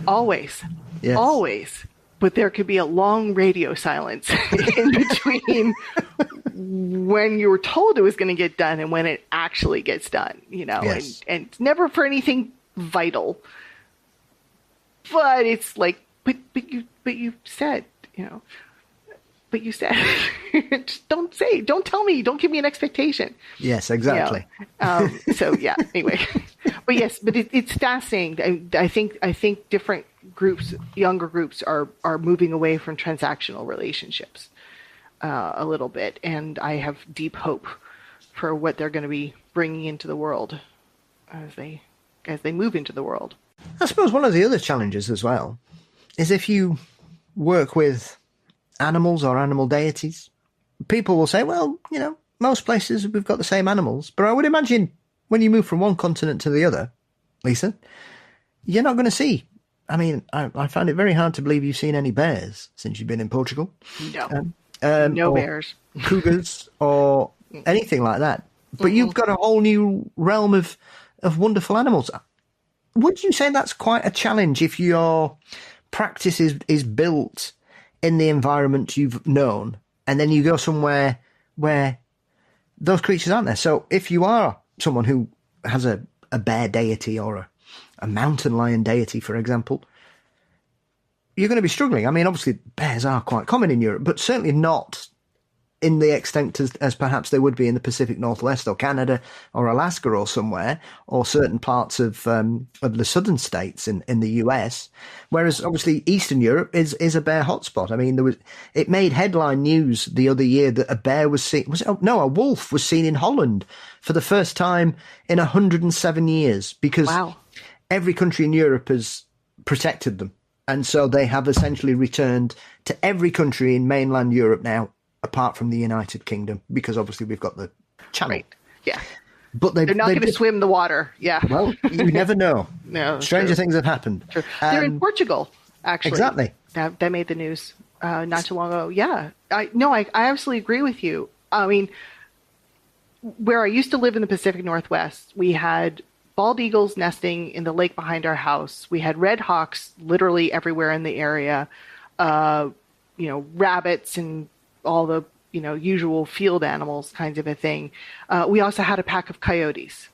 Always. Yes. Always. But there could be a long radio silence in between when you were told it was going to get done and when it actually gets done, Yes. and it's never for anything vital. But it's like, but you said, but you said, just don't tell me, don't give me an expectation. Yes, exactly. So yeah, anyway, but yes, but it's fascinating. I think different groups, younger groups are moving away from transactional relationships a little bit. And I have deep hope for what they're going to be bringing into the world as they move into the world. I suppose one of the other challenges as well is if you work with animals or animal deities, people will say, well, most places we've got the same animals. But I would imagine when you move from one continent to the other, Lisa, you're not going to see. I mean, I find it very hard to believe you've seen any bears since you've been in Portugal. No. No bears. Cougars or anything like that. But you've got a whole new realm of wonderful animals. Would you say that's quite a challenge if your practice is built in the environment you've known, and then you go somewhere where those creatures aren't there? So if you are someone who has a bear deity or a mountain lion deity, for example, you're going to be struggling. I mean, obviously bears are quite common in Europe, but certainly not in the extent as perhaps they would be in the Pacific Northwest or Canada or Alaska or somewhere, or certain parts of the southern states in the US. Whereas obviously Eastern Europe is a bear hotspot. I mean, it made headline news the other year that a bear was seen, a wolf was seen in Holland for the first time in 107 years because every country in Europe has protected them. And so they have essentially returned to every country in mainland Europe now, apart from the United Kingdom, because obviously we've got the channel. Right. Yeah. But they're not going to swim the water. Yeah. Well, you never know. No. Stranger things have happened. True. They're in Portugal, actually. Exactly. That made the news not too long ago. Yeah. I absolutely agree with you. I mean, where I used to live in the Pacific Northwest, we had bald eagles nesting in the lake behind our house. We had red hawks literally everywhere in the area. Rabbits and all the, usual field animals kinds of a thing. We also had a pack of coyotes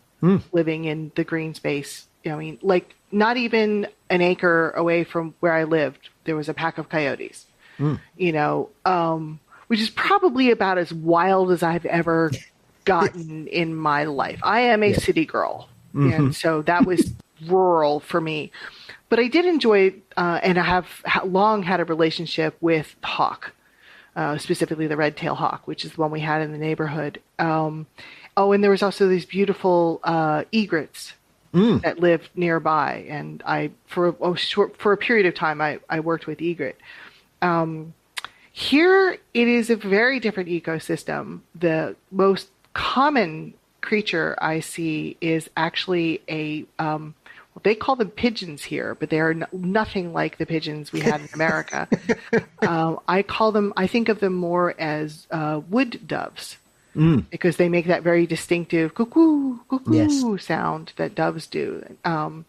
living in the green space. I mean, like not even an acre away from where I lived, there was a pack of coyotes, which is probably about as wild as I've ever gotten in my life. I am a city girl. And so that was rural for me. But I did enjoy, and I have long had a relationship with hawk. Specifically the red-tailed hawk, which is the one we had in the neighborhood. And there was also these beautiful egrets that lived nearby. And for a period of time, I worked with egret. Here, it is a very different ecosystem. The most common creature I see is actually they call them pigeons here, but they are nothing like the pigeons we had in America. I think of them more as wood doves because they make that very distinctive cuckoo, cuckoo sound that doves do. And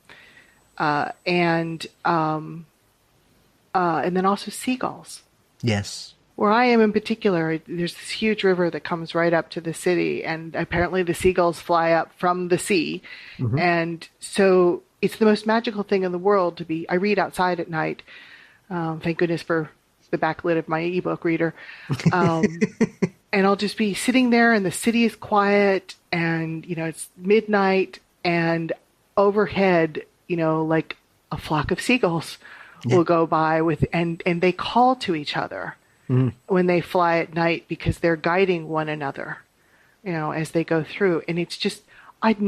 then also seagulls. Yes. Where I am in particular, there's this huge river that comes right up to the city, and apparently the seagulls fly up from the sea. And so it's the most magical thing in the world to be. I read outside at night. Thank goodness for the backlit of my ebook reader. And I'll just be sitting there and the city is quiet and, it's midnight and overhead, like a flock of seagulls will go by and they call to each other when they fly at night because they're guiding one another, as they go through. And it's just, I've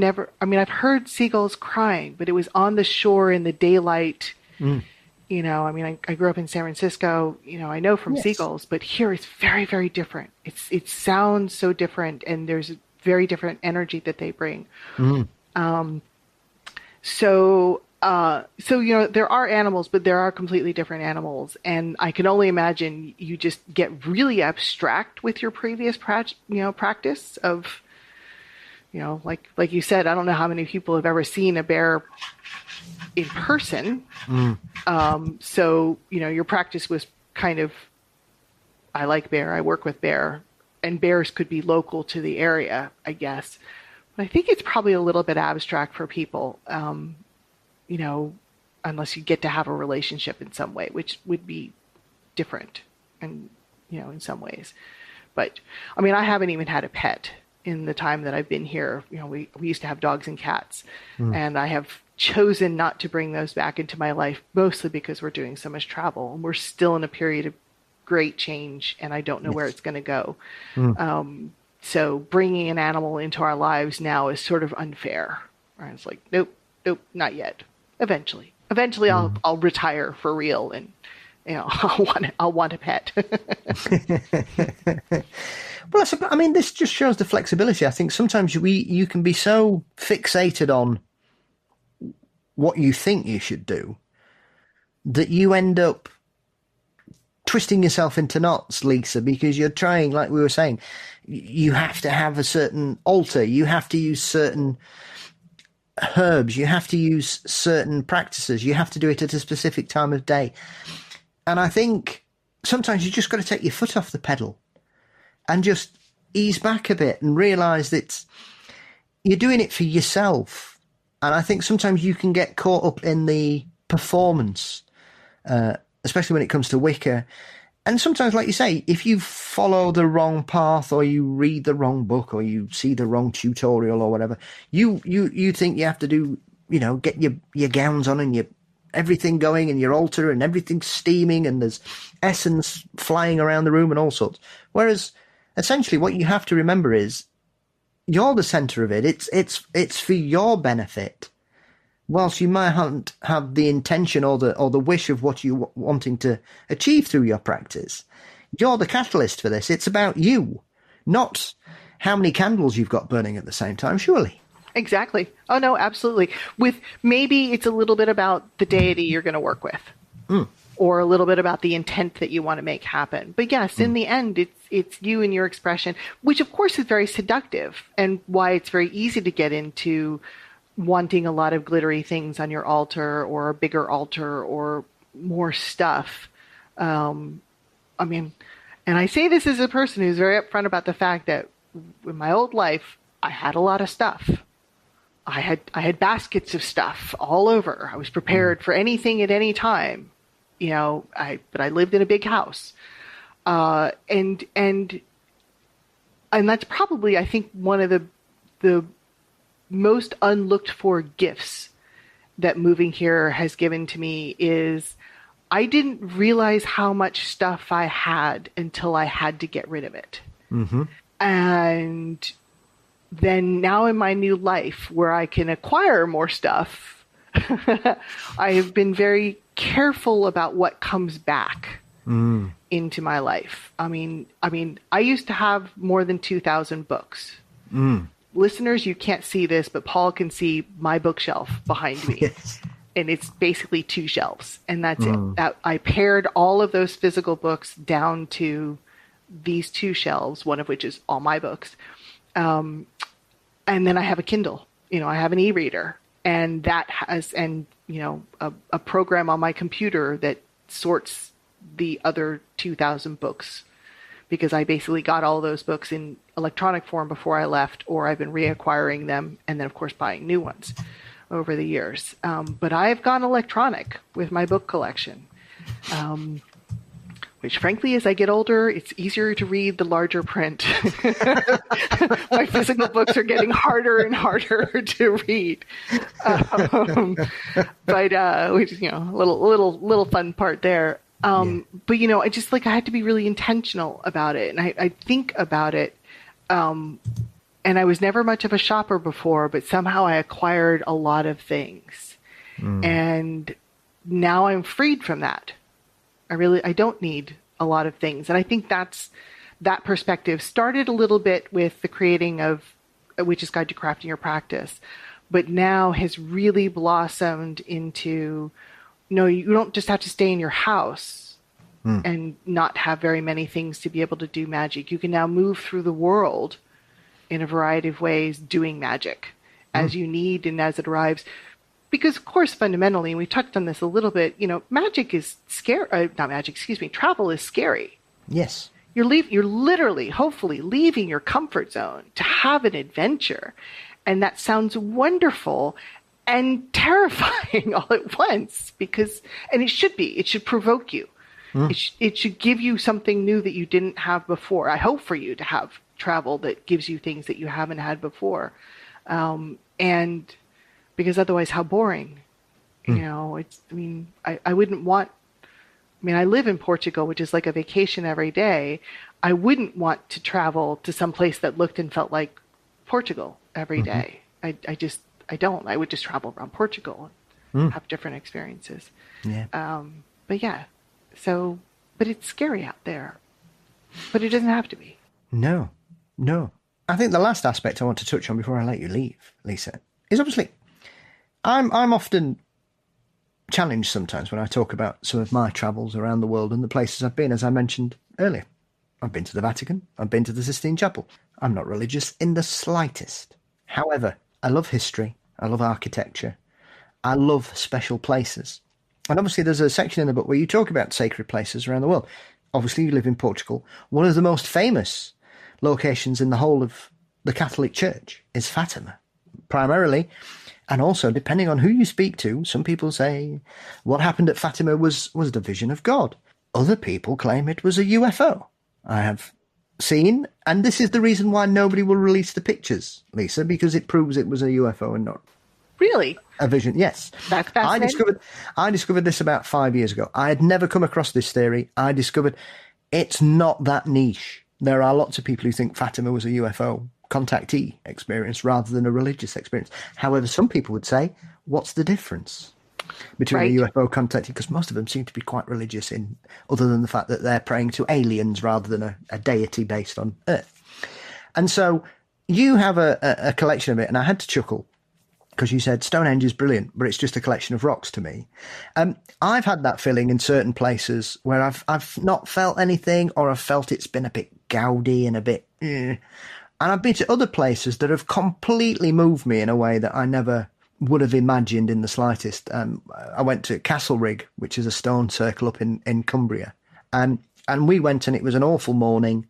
heard seagulls crying, but it was on the shore in the daylight. I grew up in San Francisco, I know from seagulls, but here it's very, very different. It sounds so different, and there's a very different energy that they bring. So there are animals, but there are completely different animals. And I can only imagine you just get really abstract with your previous practice of, like you said, I don't know how many people have ever seen a bear in person. So, your practice was kind of, I like bear, I work with bear, and bears could be local to the area, I guess. But I think it's probably a little bit abstract for people, unless you get to have a relationship in some way, which would be different and, in some ways. But, I haven't even had a pet in the time that I've been here. We used to have dogs and cats, and I have chosen not to bring those back into my life, mostly because we're doing so much travel and we're still in a period of great change, and I don't know where it's going to go. So bringing an animal into our lives now is sort of unfair. Right? It's like, nope, not yet. Eventually, I'll retire for real, and I'll want a pet. Well, this just shows the flexibility. I think sometimes you can be so fixated on what you think you should do that you end up twisting yourself into knots, Lisa, because you're trying, like we were saying, you have to have a certain altar, you have to use certain herbs, you have to use certain practices, you have to do it at a specific time of day. And I think sometimes you just got to take your foot off the pedal and just ease back a bit and realize that you're doing it for yourself. And I think sometimes you can get caught up in the performance, especially when it comes to Wicca. And sometimes, like you say, if you follow the wrong path or you read the wrong book or you see the wrong tutorial or whatever, you think you have to do, get your gowns on and everything going and your altar and everything steaming and there's essence flying around the room and all sorts. Whereas essentially what you have to remember is you're the center of it. It's for your benefit. Whilst you might not have the intention or the wish of what you're wanting to achieve through your practice, you're the catalyst for this. It's about you, not how many candles you've got burning at the same time, surely. Exactly. Oh, no, absolutely. With maybe it's a little bit about the deity you're going to work with, or a little bit about the intent that you want to make happen. But yes, in the end, it's you and your expression, which of course is very seductive, and why it's very easy to get into wanting a lot of glittery things on your altar or a bigger altar or more stuff. And I say this as a person who's very upfront about the fact that in my old life, I had a lot of stuff. I had baskets of stuff all over. I was prepared for anything at any time, but I lived in a big house. And that's probably, I think, one of the most unlooked for gifts that moving here has given to me is I didn't realize how much stuff I had until I had to get rid of it. And then now in my new life where I can acquire more stuff, I have been very careful about what comes back into my life. I used to have more than 2,000 books. Listeners, you can't see this, but Paul can see my bookshelf behind me. Yes. And it's basically 2 shelves, and that's it. I pared all of those physical books down to these 2 shelves, one of which is all my books. And then I have a Kindle, I have an e-reader, and that has, a program on my computer that sorts the other 2,000 books, because I basically got all those books in electronic form before I left, or I've been reacquiring them and then, of course, buying new ones. over the years. But I've gone electronic with my book collection, which frankly, as I get older, it's easier to read the larger print. My physical books are getting harder and harder to read. But which is, a little fun part there. But I just I had to be really intentional about it, and I think about it. And I was never much of a shopper before, but somehow I acquired a lot of things, and now I'm freed from that. I don't need a lot of things, and I think that perspective started a little bit with the creating of A Witch's Guide to Crafting Your Practice, but now has really blossomed into. You don't just have to stay in your house and not have very many things to be able to do magic. You can now move through the world in a variety of ways doing magic as you need and as it arrives. Because, of course, fundamentally, and we touched on this a little bit, magic is scary. Travel is scary. Yes. You're literally, hopefully, leaving your comfort zone to have an adventure. And that sounds wonderful and terrifying all at once, and it should provoke you. It should give you something new that you didn't have before. I hope for you to have travel that gives you things that you haven't had before. And because otherwise, how boring, I wouldn't want, I live in Portugal, which is like a vacation every day. I wouldn't want to travel to some place that looked and felt like Portugal every day. I don't. I would just travel around Portugal and have different experiences. Yeah. But it's scary out there. But it doesn't have to be. No. I think the last aspect I want to touch on before I let you leave, Lisa, is obviously I'm often challenged sometimes when I talk about some of my travels around the world and the places I've been, as I mentioned earlier. I've been to the Vatican. I've been to the Sistine Chapel. I'm not religious in the slightest. However, I love history. I love architecture. I love special places. And obviously there's a section in the book where you talk about sacred places around the world. Obviously you live in Portugal. One of the most famous locations in the whole of the Catholic Church is Fatima, primarily. And also, depending on who you speak to, some people say what happened at Fatima was the vision of God. Other people claim it was a UFO. I have seen, and this is the reason why nobody will release the pictures, Lisa, because it proves it was a UFO and not really a vision. Yes. That's fascinating. I discovered this about 5 years ago. I had never come across this theory. I discovered it's not that niche. There are lots of people who think Fatima was a UFO contactee experience rather than a religious experience. However, some people would say, what's the difference between a UFO contactee? Because most of them seem to be quite religious other than the fact that they're praying to aliens rather than a deity based on Earth. And so you have a collection of it, and I had to chuckle because you said Stonehenge is brilliant, but it's just a collection of rocks to me. I've had that feeling in certain places where I've not felt anything, or I've felt it's been a bit gaudy and a bit... And I've been to other places that have completely moved me in a way that I never would have imagined in the slightest. I went to Castlerig, which is a stone circle up in Cumbria. And we went, and it was an awful morning,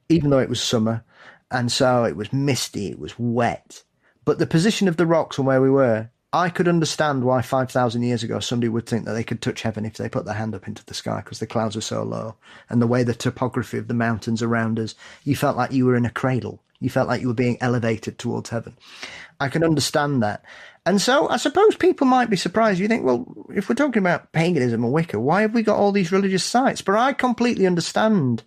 even though it was summer. And so it was misty, it was wet. But the position of the rocks and where we were, I could understand why 5,000 years ago somebody would think that they could touch heaven if they put their hand up into the sky, because the clouds were so low. And the way the topography of the mountains around us, you felt like you were in a cradle. You felt like you were being elevated towards heaven. I can understand that. And so I suppose people might be surprised. You think, well, if we're talking about paganism and Wicca, why have we got all these religious sites? But I completely understand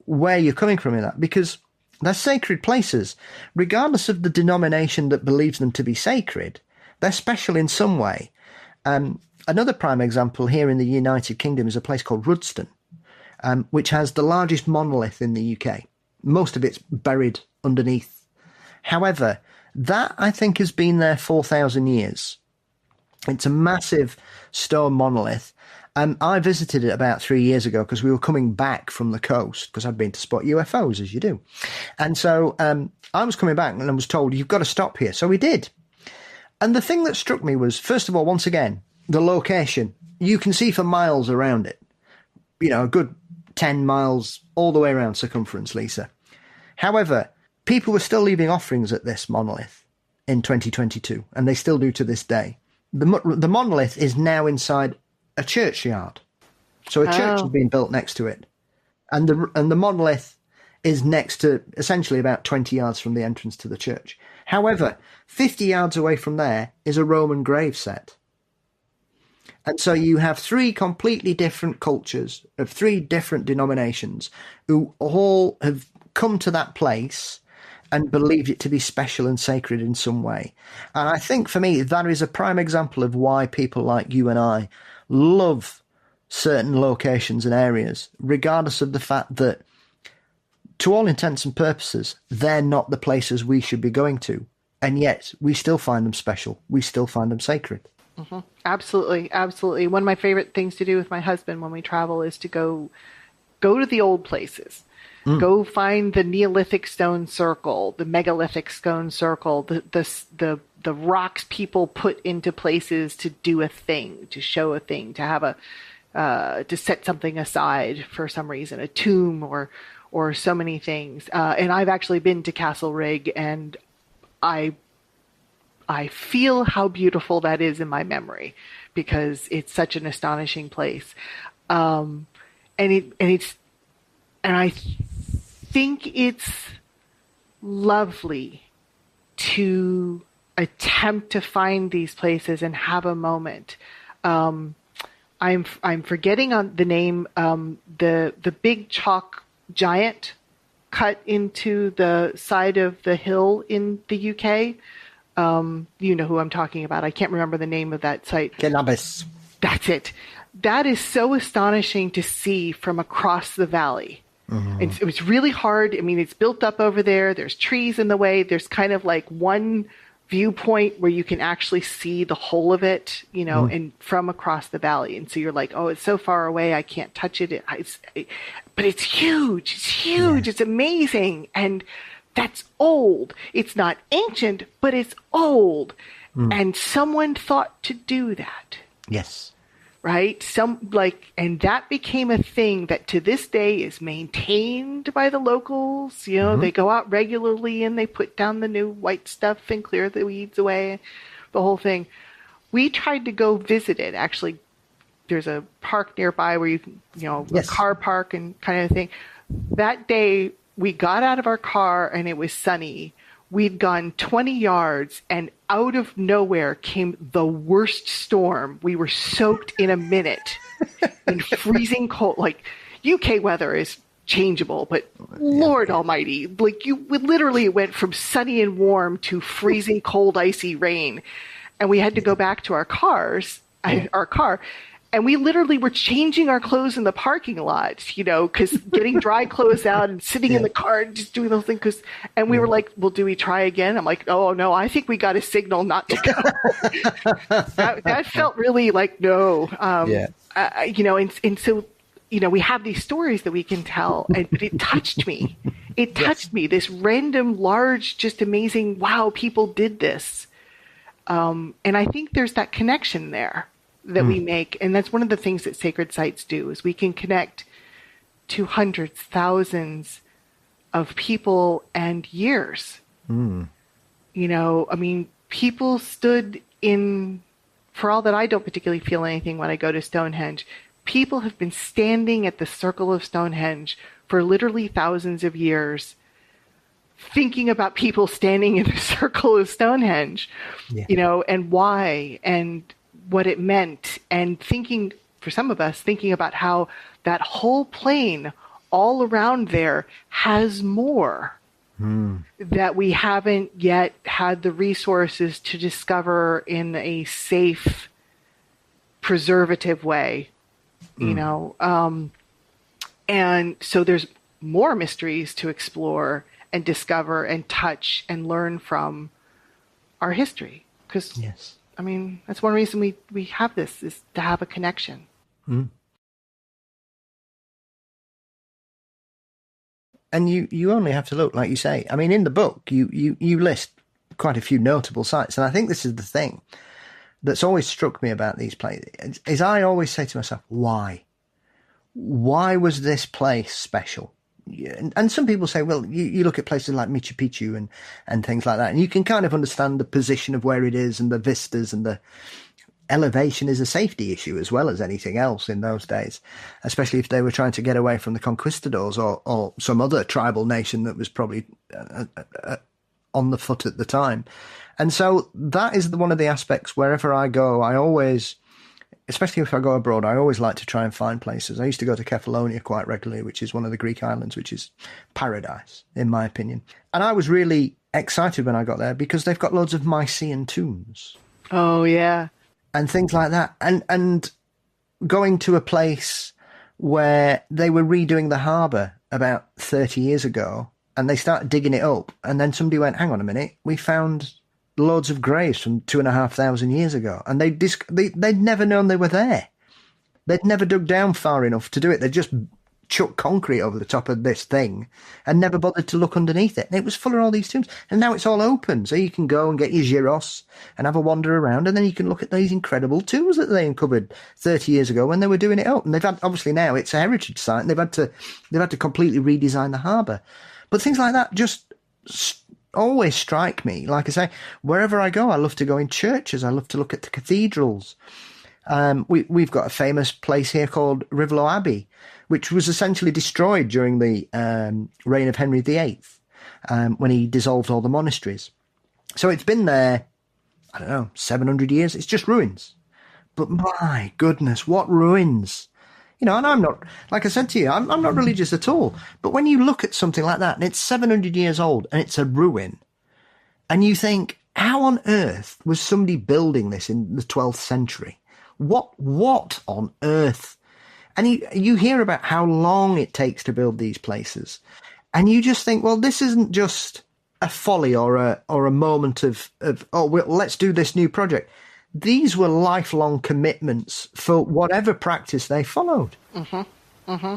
where you're coming from in that, because they're sacred places. Regardless of the denomination that believes them to be sacred, they're special in some way. Another prime example here in the United Kingdom is a place called Rudston, which has the largest monolith in the UK. Most of it's buried underneath. However, that, I think, has been there 4,000 years. It's a massive stone monolith. I visited it about 3 years ago because we were coming back from the coast, because I'd been to spot UFOs, as you do. And so I was coming back and I was told, you've got to stop here. So we did. And the thing that struck me was, first of all, once again, the location. You can see for miles around it. You know, a good 10 miles all the way around circumference, Lisa. However, people were still leaving offerings at this monolith in 2022, and they still do to this day. The monolith is now inside a churchyard. So a church has been built next to it. And the monolith is next to, essentially about 20 yards from the entrance to the church. However, 50 yards away from there is a Roman grave set. And so you have three completely different cultures of three different denominations who all have come to that place and believed it to be special and sacred in some way. And I think for me, that is a prime example of why people like you and I love certain locations and areas, regardless of the fact that, to all intents and purposes, they're not the places we should be going to. And yet we still find them special. We still find them sacred. Mm-hmm. Absolutely. Absolutely. One of my favorite things to do with my husband when we travel is to go to the old places. Go find the Neolithic stone circle, the megalithic stone circle, the rocks people put into places to do a thing, to show a thing, to have to set something aside for some reason, a tomb or so many things. And I've actually been to Castle Rigg, and I feel how beautiful that is in my memory because it's such an astonishing place. And I think it's lovely to attempt to find these places and have a moment. I'm forgetting on the name, the big chalk giant cut into the side of the hill in the UK. You know who I'm talking about. I can't remember the name of that site. Genabis. That's it. That is so astonishing to see from across the valley. Mm-hmm. It was really hard. I mean, it's built up over there. There's trees in the way. There's kind of like one viewpoint where you can actually see the whole of it, you know, and from across the valley. And so you're like, oh, it's so far away. I can't touch it. But it's huge. It's huge. Yeah. It's amazing. And that's old. It's not ancient, but it's old. And someone thought to do that. Yes. Right? And that became a thing that to this day is maintained by the locals. You know, they go out regularly and they put down the new white stuff and clear the weeds away, the whole thing. We tried to go visit it. Actually, there's a park nearby where you can, a car park and kind of thing. That day we got out of our car and it was sunny. We'd gone 20 yards and out of nowhere came the worst storm. We were soaked in a minute in freezing cold. Like, UK weather is changeable, but Lord Almighty, like we literally went from sunny and warm to freezing cold, icy rain. And we had to go back to our car. And we literally were changing our clothes in the parking lot, because getting dry clothes out and sitting in the car and just doing those things. And we were like, well, do we try again? I'm like, oh, no, I think we got a signal not to go. that felt really like, no. And so, we have these stories that we can tell, but it touched me. It touched me, this random, large, just amazing, wow, people did this. And I think there's that connection there that we make. And that's one of the things that sacred sites do is we can connect to hundreds, thousands of people and years. People stood in, for all that I don't particularly feel anything when I go to Stonehenge, people have been standing at the circle of Stonehenge for literally thousands of years, thinking about people standing in the circle of Stonehenge, and why, and what it meant, and thinking, for some of us, thinking about how that whole plain all around there has more that we haven't yet had the resources to discover in a safe, preservative way, and so there's more mysteries to explore and discover and touch and learn from our history. Because that's one reason we have this, is to have a connection. And you only have to look, like you say. I mean, in the book, you list quite a few notable sites. And I think this is the thing that's always struck me about these places, is I always say to myself, why? Why was this place special? and some people say, well, you look at places like Machu Picchu and things like that, and you can kind of understand the position of where it is and the vistas, and the elevation is a safety issue as well as anything else in those days, especially if they were trying to get away from the conquistadors or some other tribal nation that was probably on the foot at the time. And so that is one of the aspects. Wherever I go, I always, especially if I go abroad, I always like to try and find places. I used to go to Kefalonia quite regularly, which is one of the Greek islands, which is paradise, in my opinion. And I was really excited when I got there because they've got loads of Mycenaean tombs. Oh, yeah. And things like that. And going to a place where they were redoing the harbour about 30 years ago, and they started digging it up, and then somebody went, hang on a minute, we found loads of graves from 2,500 years ago, and they'd never known they were there. They'd never dug down far enough to do it. They just chucked concrete over the top of this thing and never bothered to look underneath it. And it was full of all these tombs, and now it's all open, so you can go and get your gyros and have a wander around, and then you can look at these incredible tombs that they uncovered 30 years ago when they were doing it up. And they've had, obviously now it's a heritage site, and they've had to completely redesign the harbour. But things like that just always strike me. Like I say, wherever I go, I love to go in churches. I love to look at the cathedrals. We've got a famous place here called Rivlow Abbey, which was essentially destroyed during the reign of Henry VIII, when he dissolved all the monasteries. So it's been there, I don't know, 700 years. It's just ruins. But my goodness, what ruins. You know, and I'm not, like I said to you, I'm not religious at all. But when you look at something like that, and it's 700 years old, and it's a ruin, and you think, how on earth was somebody building this in the 12th century? What on earth? And you hear about how long it takes to build these places. And you just think, well, this isn't just a folly or a moment of oh, well, let's do this new project. These were lifelong commitments for whatever practice they followed. Mm-hmm. Mm-hmm.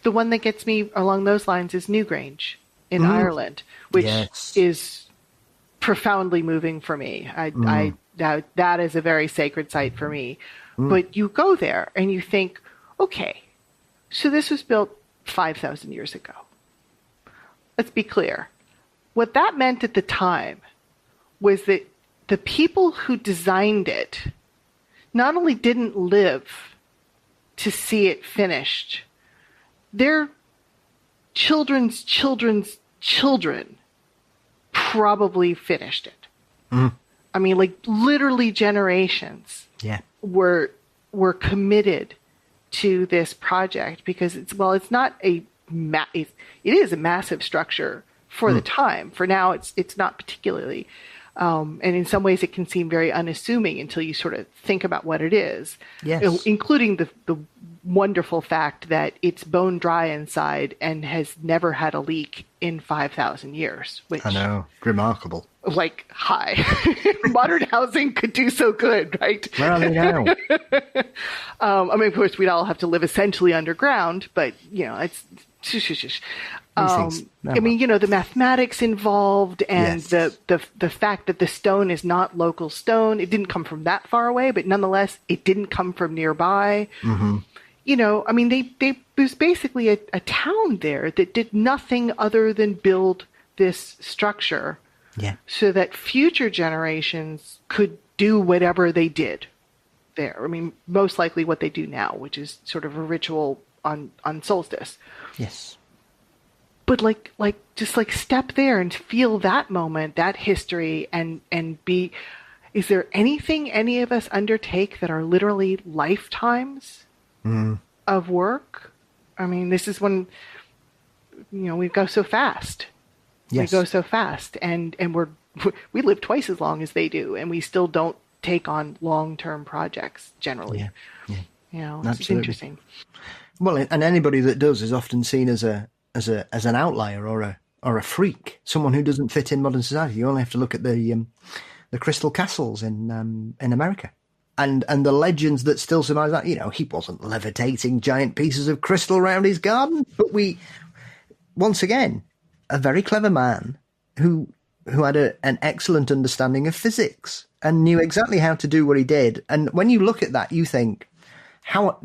The one that gets me along those lines is Newgrange in Ireland, which is profoundly moving for me. That is a very sacred site for me. But you go there and you think, okay, so this was built 5,000 years ago. Let's be clear. What that meant at the time was that the people who designed it not only didn't live to see it finished, their children's children's children probably finished it. I mean, like literally generations were committed to this project because it is a massive structure for the time. For now, it's not particularly. And in some ways, it can seem very unassuming until you sort of think about what it is, including the wonderful fact that it's bone dry inside and has never had a leak in 5,000 years. Which, I know, remarkable. Like, hi, modern housing could do so good, right? Where are they now? I mean, of course, we'd all have to live essentially underground, but you know, it's. I mean, you know, the mathematics involved and the fact that the stone is not local stone. It didn't come from that far away, but nonetheless, it didn't come from nearby. You know, I mean, there was basically a town there that did nothing other than build this structure so that future generations could do whatever they did there. I mean, most likely what they do now, which is sort of a ritual on solstice. Yes. But just step there and feel that moment, that history, and be. Is there anything any of us undertake that are literally lifetimes of work? I mean, this is when, you know, we go so fast. Yes. We go so fast, and we live twice as long as they do, and we still don't take on long-term projects generally. Yeah. You know, it's interesting. Well, and anybody that does is often seen as an outlier or a freak, someone who doesn't fit in modern society. You only have to look at the crystal castles in America, and the legends that still survive that. You know, he wasn't levitating giant pieces of crystal around his garden, but once again, a very clever man who had an excellent understanding of physics and knew exactly how to do what he did. And when you look at that, you think, how,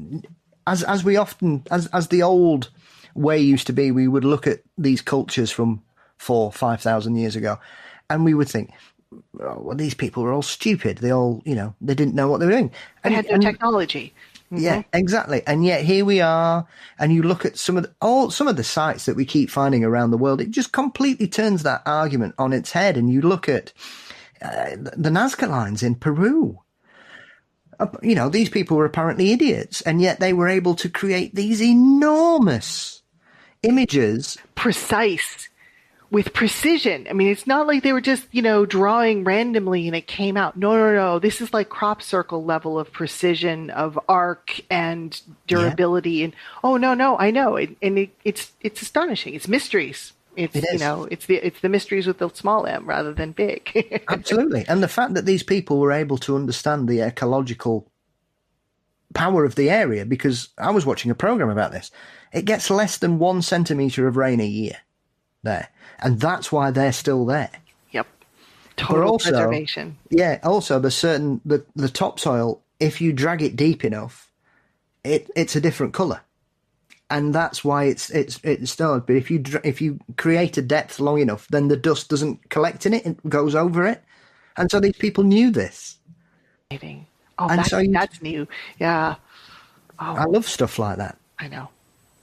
as we often, as the old way used to be, we would look at these cultures from 4,000-5,000 years ago, and we would think, oh, well, these people were all stupid. They all, they didn't know what they were doing. They had no technology. Mm-hmm. Yeah, exactly. And yet here we are, and you look at some of the sites that we keep finding around the world. It just completely turns that argument on its head. And you look at the Nazca lines in Peru. These people were apparently idiots, and yet they were able to create these enormous images, precise. With precision. I mean, it's not like they were just, drawing randomly and it came out. No. This is like crop circle level of precision, of arc and durability. Yeah. And no, I know. It's astonishing. It's mysteries. It's the mysteries with the small m rather than big. Absolutely. And the fact that these people were able to understand the ecological power of the area, because I was watching a program about this. It gets less than 1 centimetre of rain a year there. And that's why they're still there. Yep. Total preservation. Yeah. Also, the topsoil, if you drag it deep enough, it's a different colour. And that's why it's stored. But if you create a depth long enough, then the dust doesn't collect in it. It goes over it. And so these people knew this. Oh, that's new. Yeah. Oh. I love stuff like that. I know.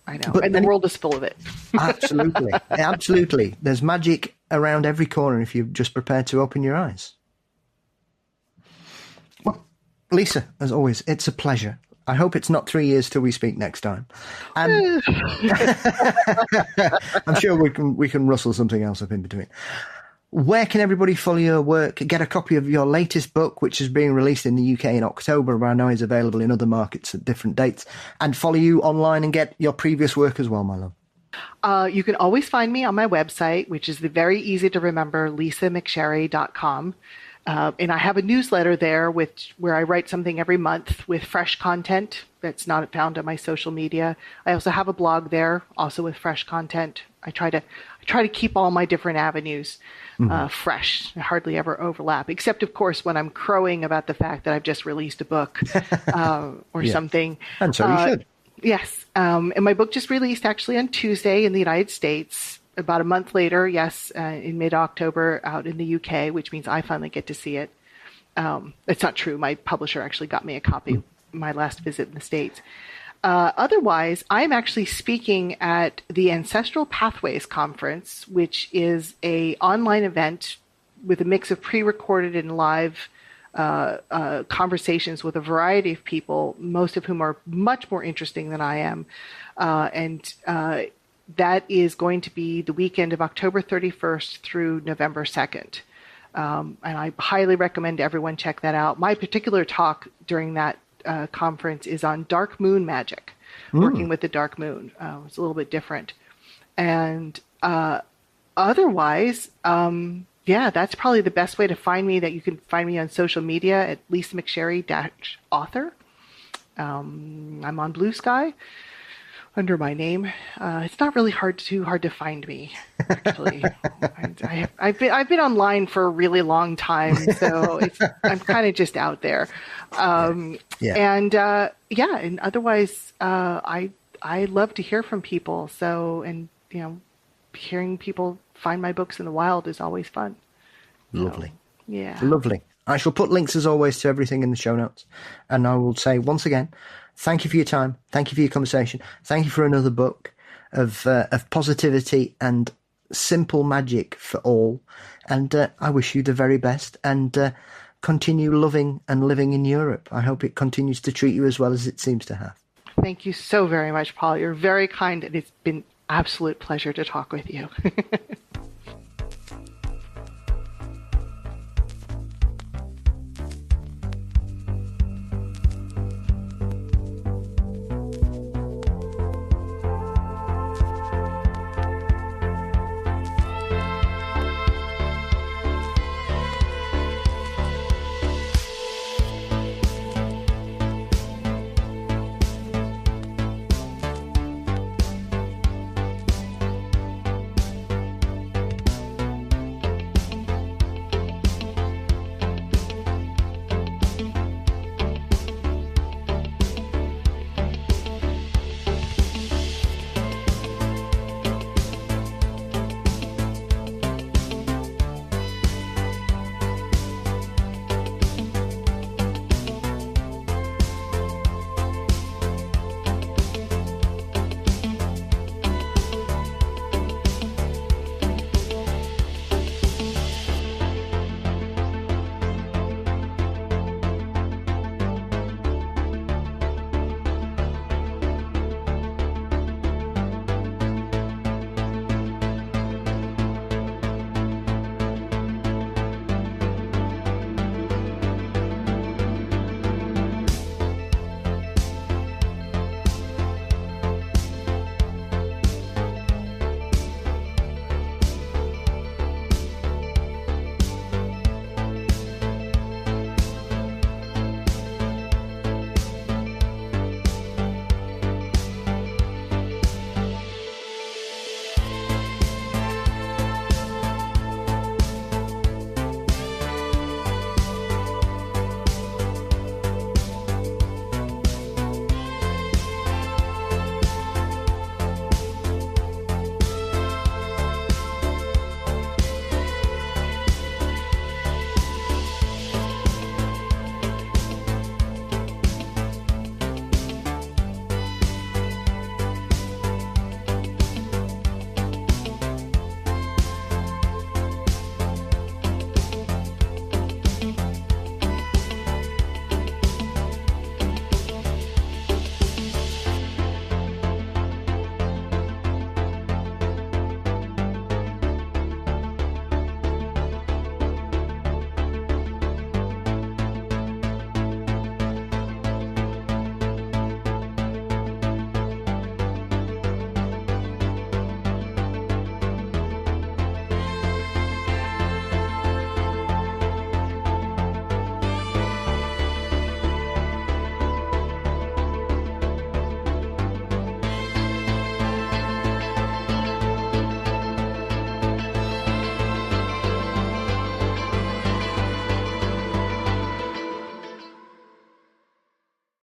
But the world is full of it. Absolutely. Absolutely. There's magic around every corner if you're just prepared to open your eyes. Well, Lisa, as always, it's a pleasure. I hope it's not 3 years till we speak next time. And I'm sure we can rustle something else up in between. Where can everybody follow your work, get a copy of your latest book, which is being released in the UK in October, but I know is available in other markets at different dates, and follow you online and get your previous work as well, my love? You can always find me on my website, which is the very easy to remember, lisamcsherry.com. And I have a newsletter there where I write something every month with fresh content that's not found on my social media. I also have a blog there, also with fresh content. I try to keep all my different avenues fresh. I hardly ever overlap, except, of course, when I'm crowing about the fact that I've just released a book or something. And so you should. Yes. And my book just released actually on Tuesday in the United States. About a month later, in mid-October out in the UK, which means I finally get to see it. It's not true. My publisher actually got me a copy my last visit in the States. Otherwise, I'm actually speaking at the Ancestral Pathways Conference, which is an online event with a mix of pre-recorded and live conversations with a variety of people, most of whom are much more interesting than I am. That is going to be the weekend of October 31st through November 2nd. And I highly recommend everyone check that out. My particular talk during that conference is on dark moon magic, working with the dark moon. It's a little bit different. And otherwise, that's probably the best way to find me. That you can find me on social media at Lisa McSherry-author. I'm on Blue Sky under my name. It's not really too hard to find me, actually. I've been online for a really long time, so I'm kind of just out there. And otherwise, I love to hear from people. So, and hearing people find my books in the wild is always fun. Lovely. Yeah. Lovely. I shall put links as always to everything in the show notes. And I will say once again, thank you for your time. Thank you for your conversation. Thank you for another book of positivity and simple magic for all. And I wish you the very best and continue loving and living in Europe. I hope it continues to treat you as well as it seems to have. Thank you so very much, Paul. You're very kind, and it's been absolute pleasure to talk with you.